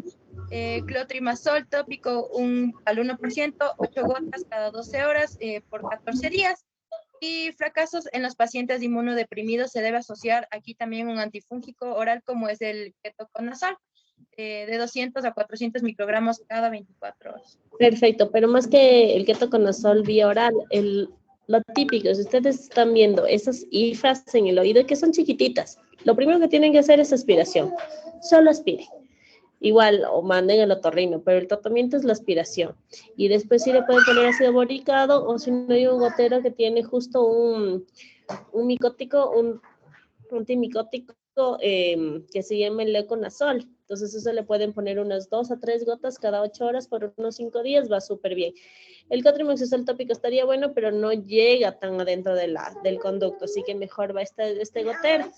clotrimazol tópico al 1%, 8 gotas cada 12 horas por 14 días, Y fracasos en los pacientes inmunodeprimidos se debe asociar aquí también un antifúngico oral como es el ketoconazol, de 200 a 400 microgramos cada 24 horas. Perfecto, pero más que el ketoconazol vía oral, lo típico, si ustedes están viendo esas hifas en el oído que son chiquititas, lo primero que tienen que hacer es aspiración. Solo aspiren. Igual, o manden el otorrino, pero el tratamiento es la aspiración. Y después sí le pueden poner ácido boricado, o si no hay un gotero que tiene justo un micótico, un antimicótico que se llama el leconazol. Entonces eso le pueden poner unas 2 a 3 gotas cada 8 horas por unos 5 días, va súper bien. El cotrimoxazol tópico estaría bueno, pero no llega tan adentro del conducto, así que mejor va este gotero.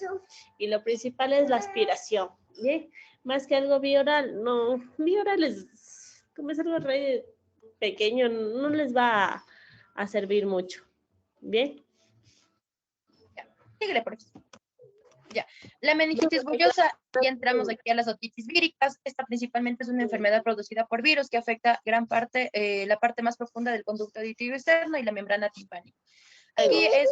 Y lo principal es la aspiración, ¿bien? Más que algo bioral, no, bioral es, como es algo re pequeño, no les va a servir mucho, ¿bien? Síguele, por eso. Ya. La meningitis bullosa, ya entramos aquí a las otitis víricas. Esta principalmente es una enfermedad producida por virus que afecta gran parte, la parte más profunda del conducto auditivo externo y la membrana timpánica. Aquí es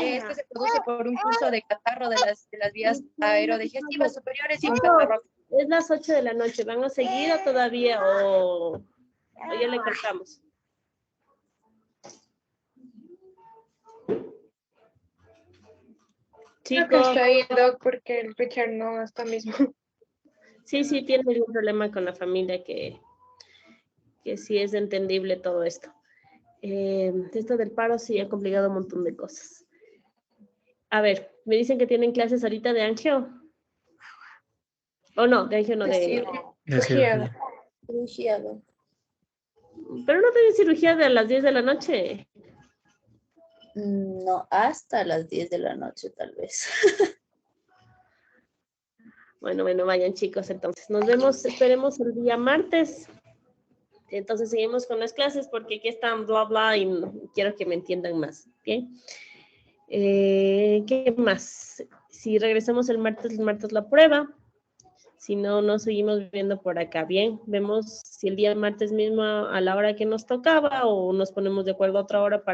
que se produce por un curso de catarro de las vías aerodigestivas superiores y un catarro. Es las 8 de la noche, ¿van a seguir o todavía o ya le cortamos? Creo que está ahí, Doc, porque el Richard no está mismo. Sí, tiene algún problema con la familia que sí es entendible todo esto. Esto del paro sí ha complicado un montón de cosas. A ver, me dicen que tienen clases ahorita de angio. ¿O no? De angio no, de cirugía. Cirugía. Pero no tienen cirugía de las 10 de la noche. No, hasta las 10 de la noche tal vez. Bueno, vayan chicos, entonces nos vemos, esperemos el día martes. Entonces seguimos con las clases porque aquí están bla bla y quiero que me entiendan más, ¿bien? ¿Qué más? Si regresamos el martes la prueba. Si no, nos seguimos viendo por acá, ¿bien? Vemos si el día martes mismo a la hora que nos tocaba o nos ponemos de acuerdo a otra hora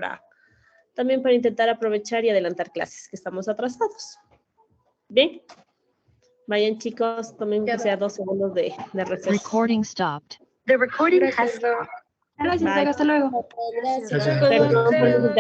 también para intentar aprovechar y adelantar clases, que estamos atrasados. ¿Bien? Vayan chicos, tomen que sea 2 segundos de receso. Recording stopped. The recording has... Gracias, Doc. Gracias, Doc, hasta luego. Gracias. Perdón por el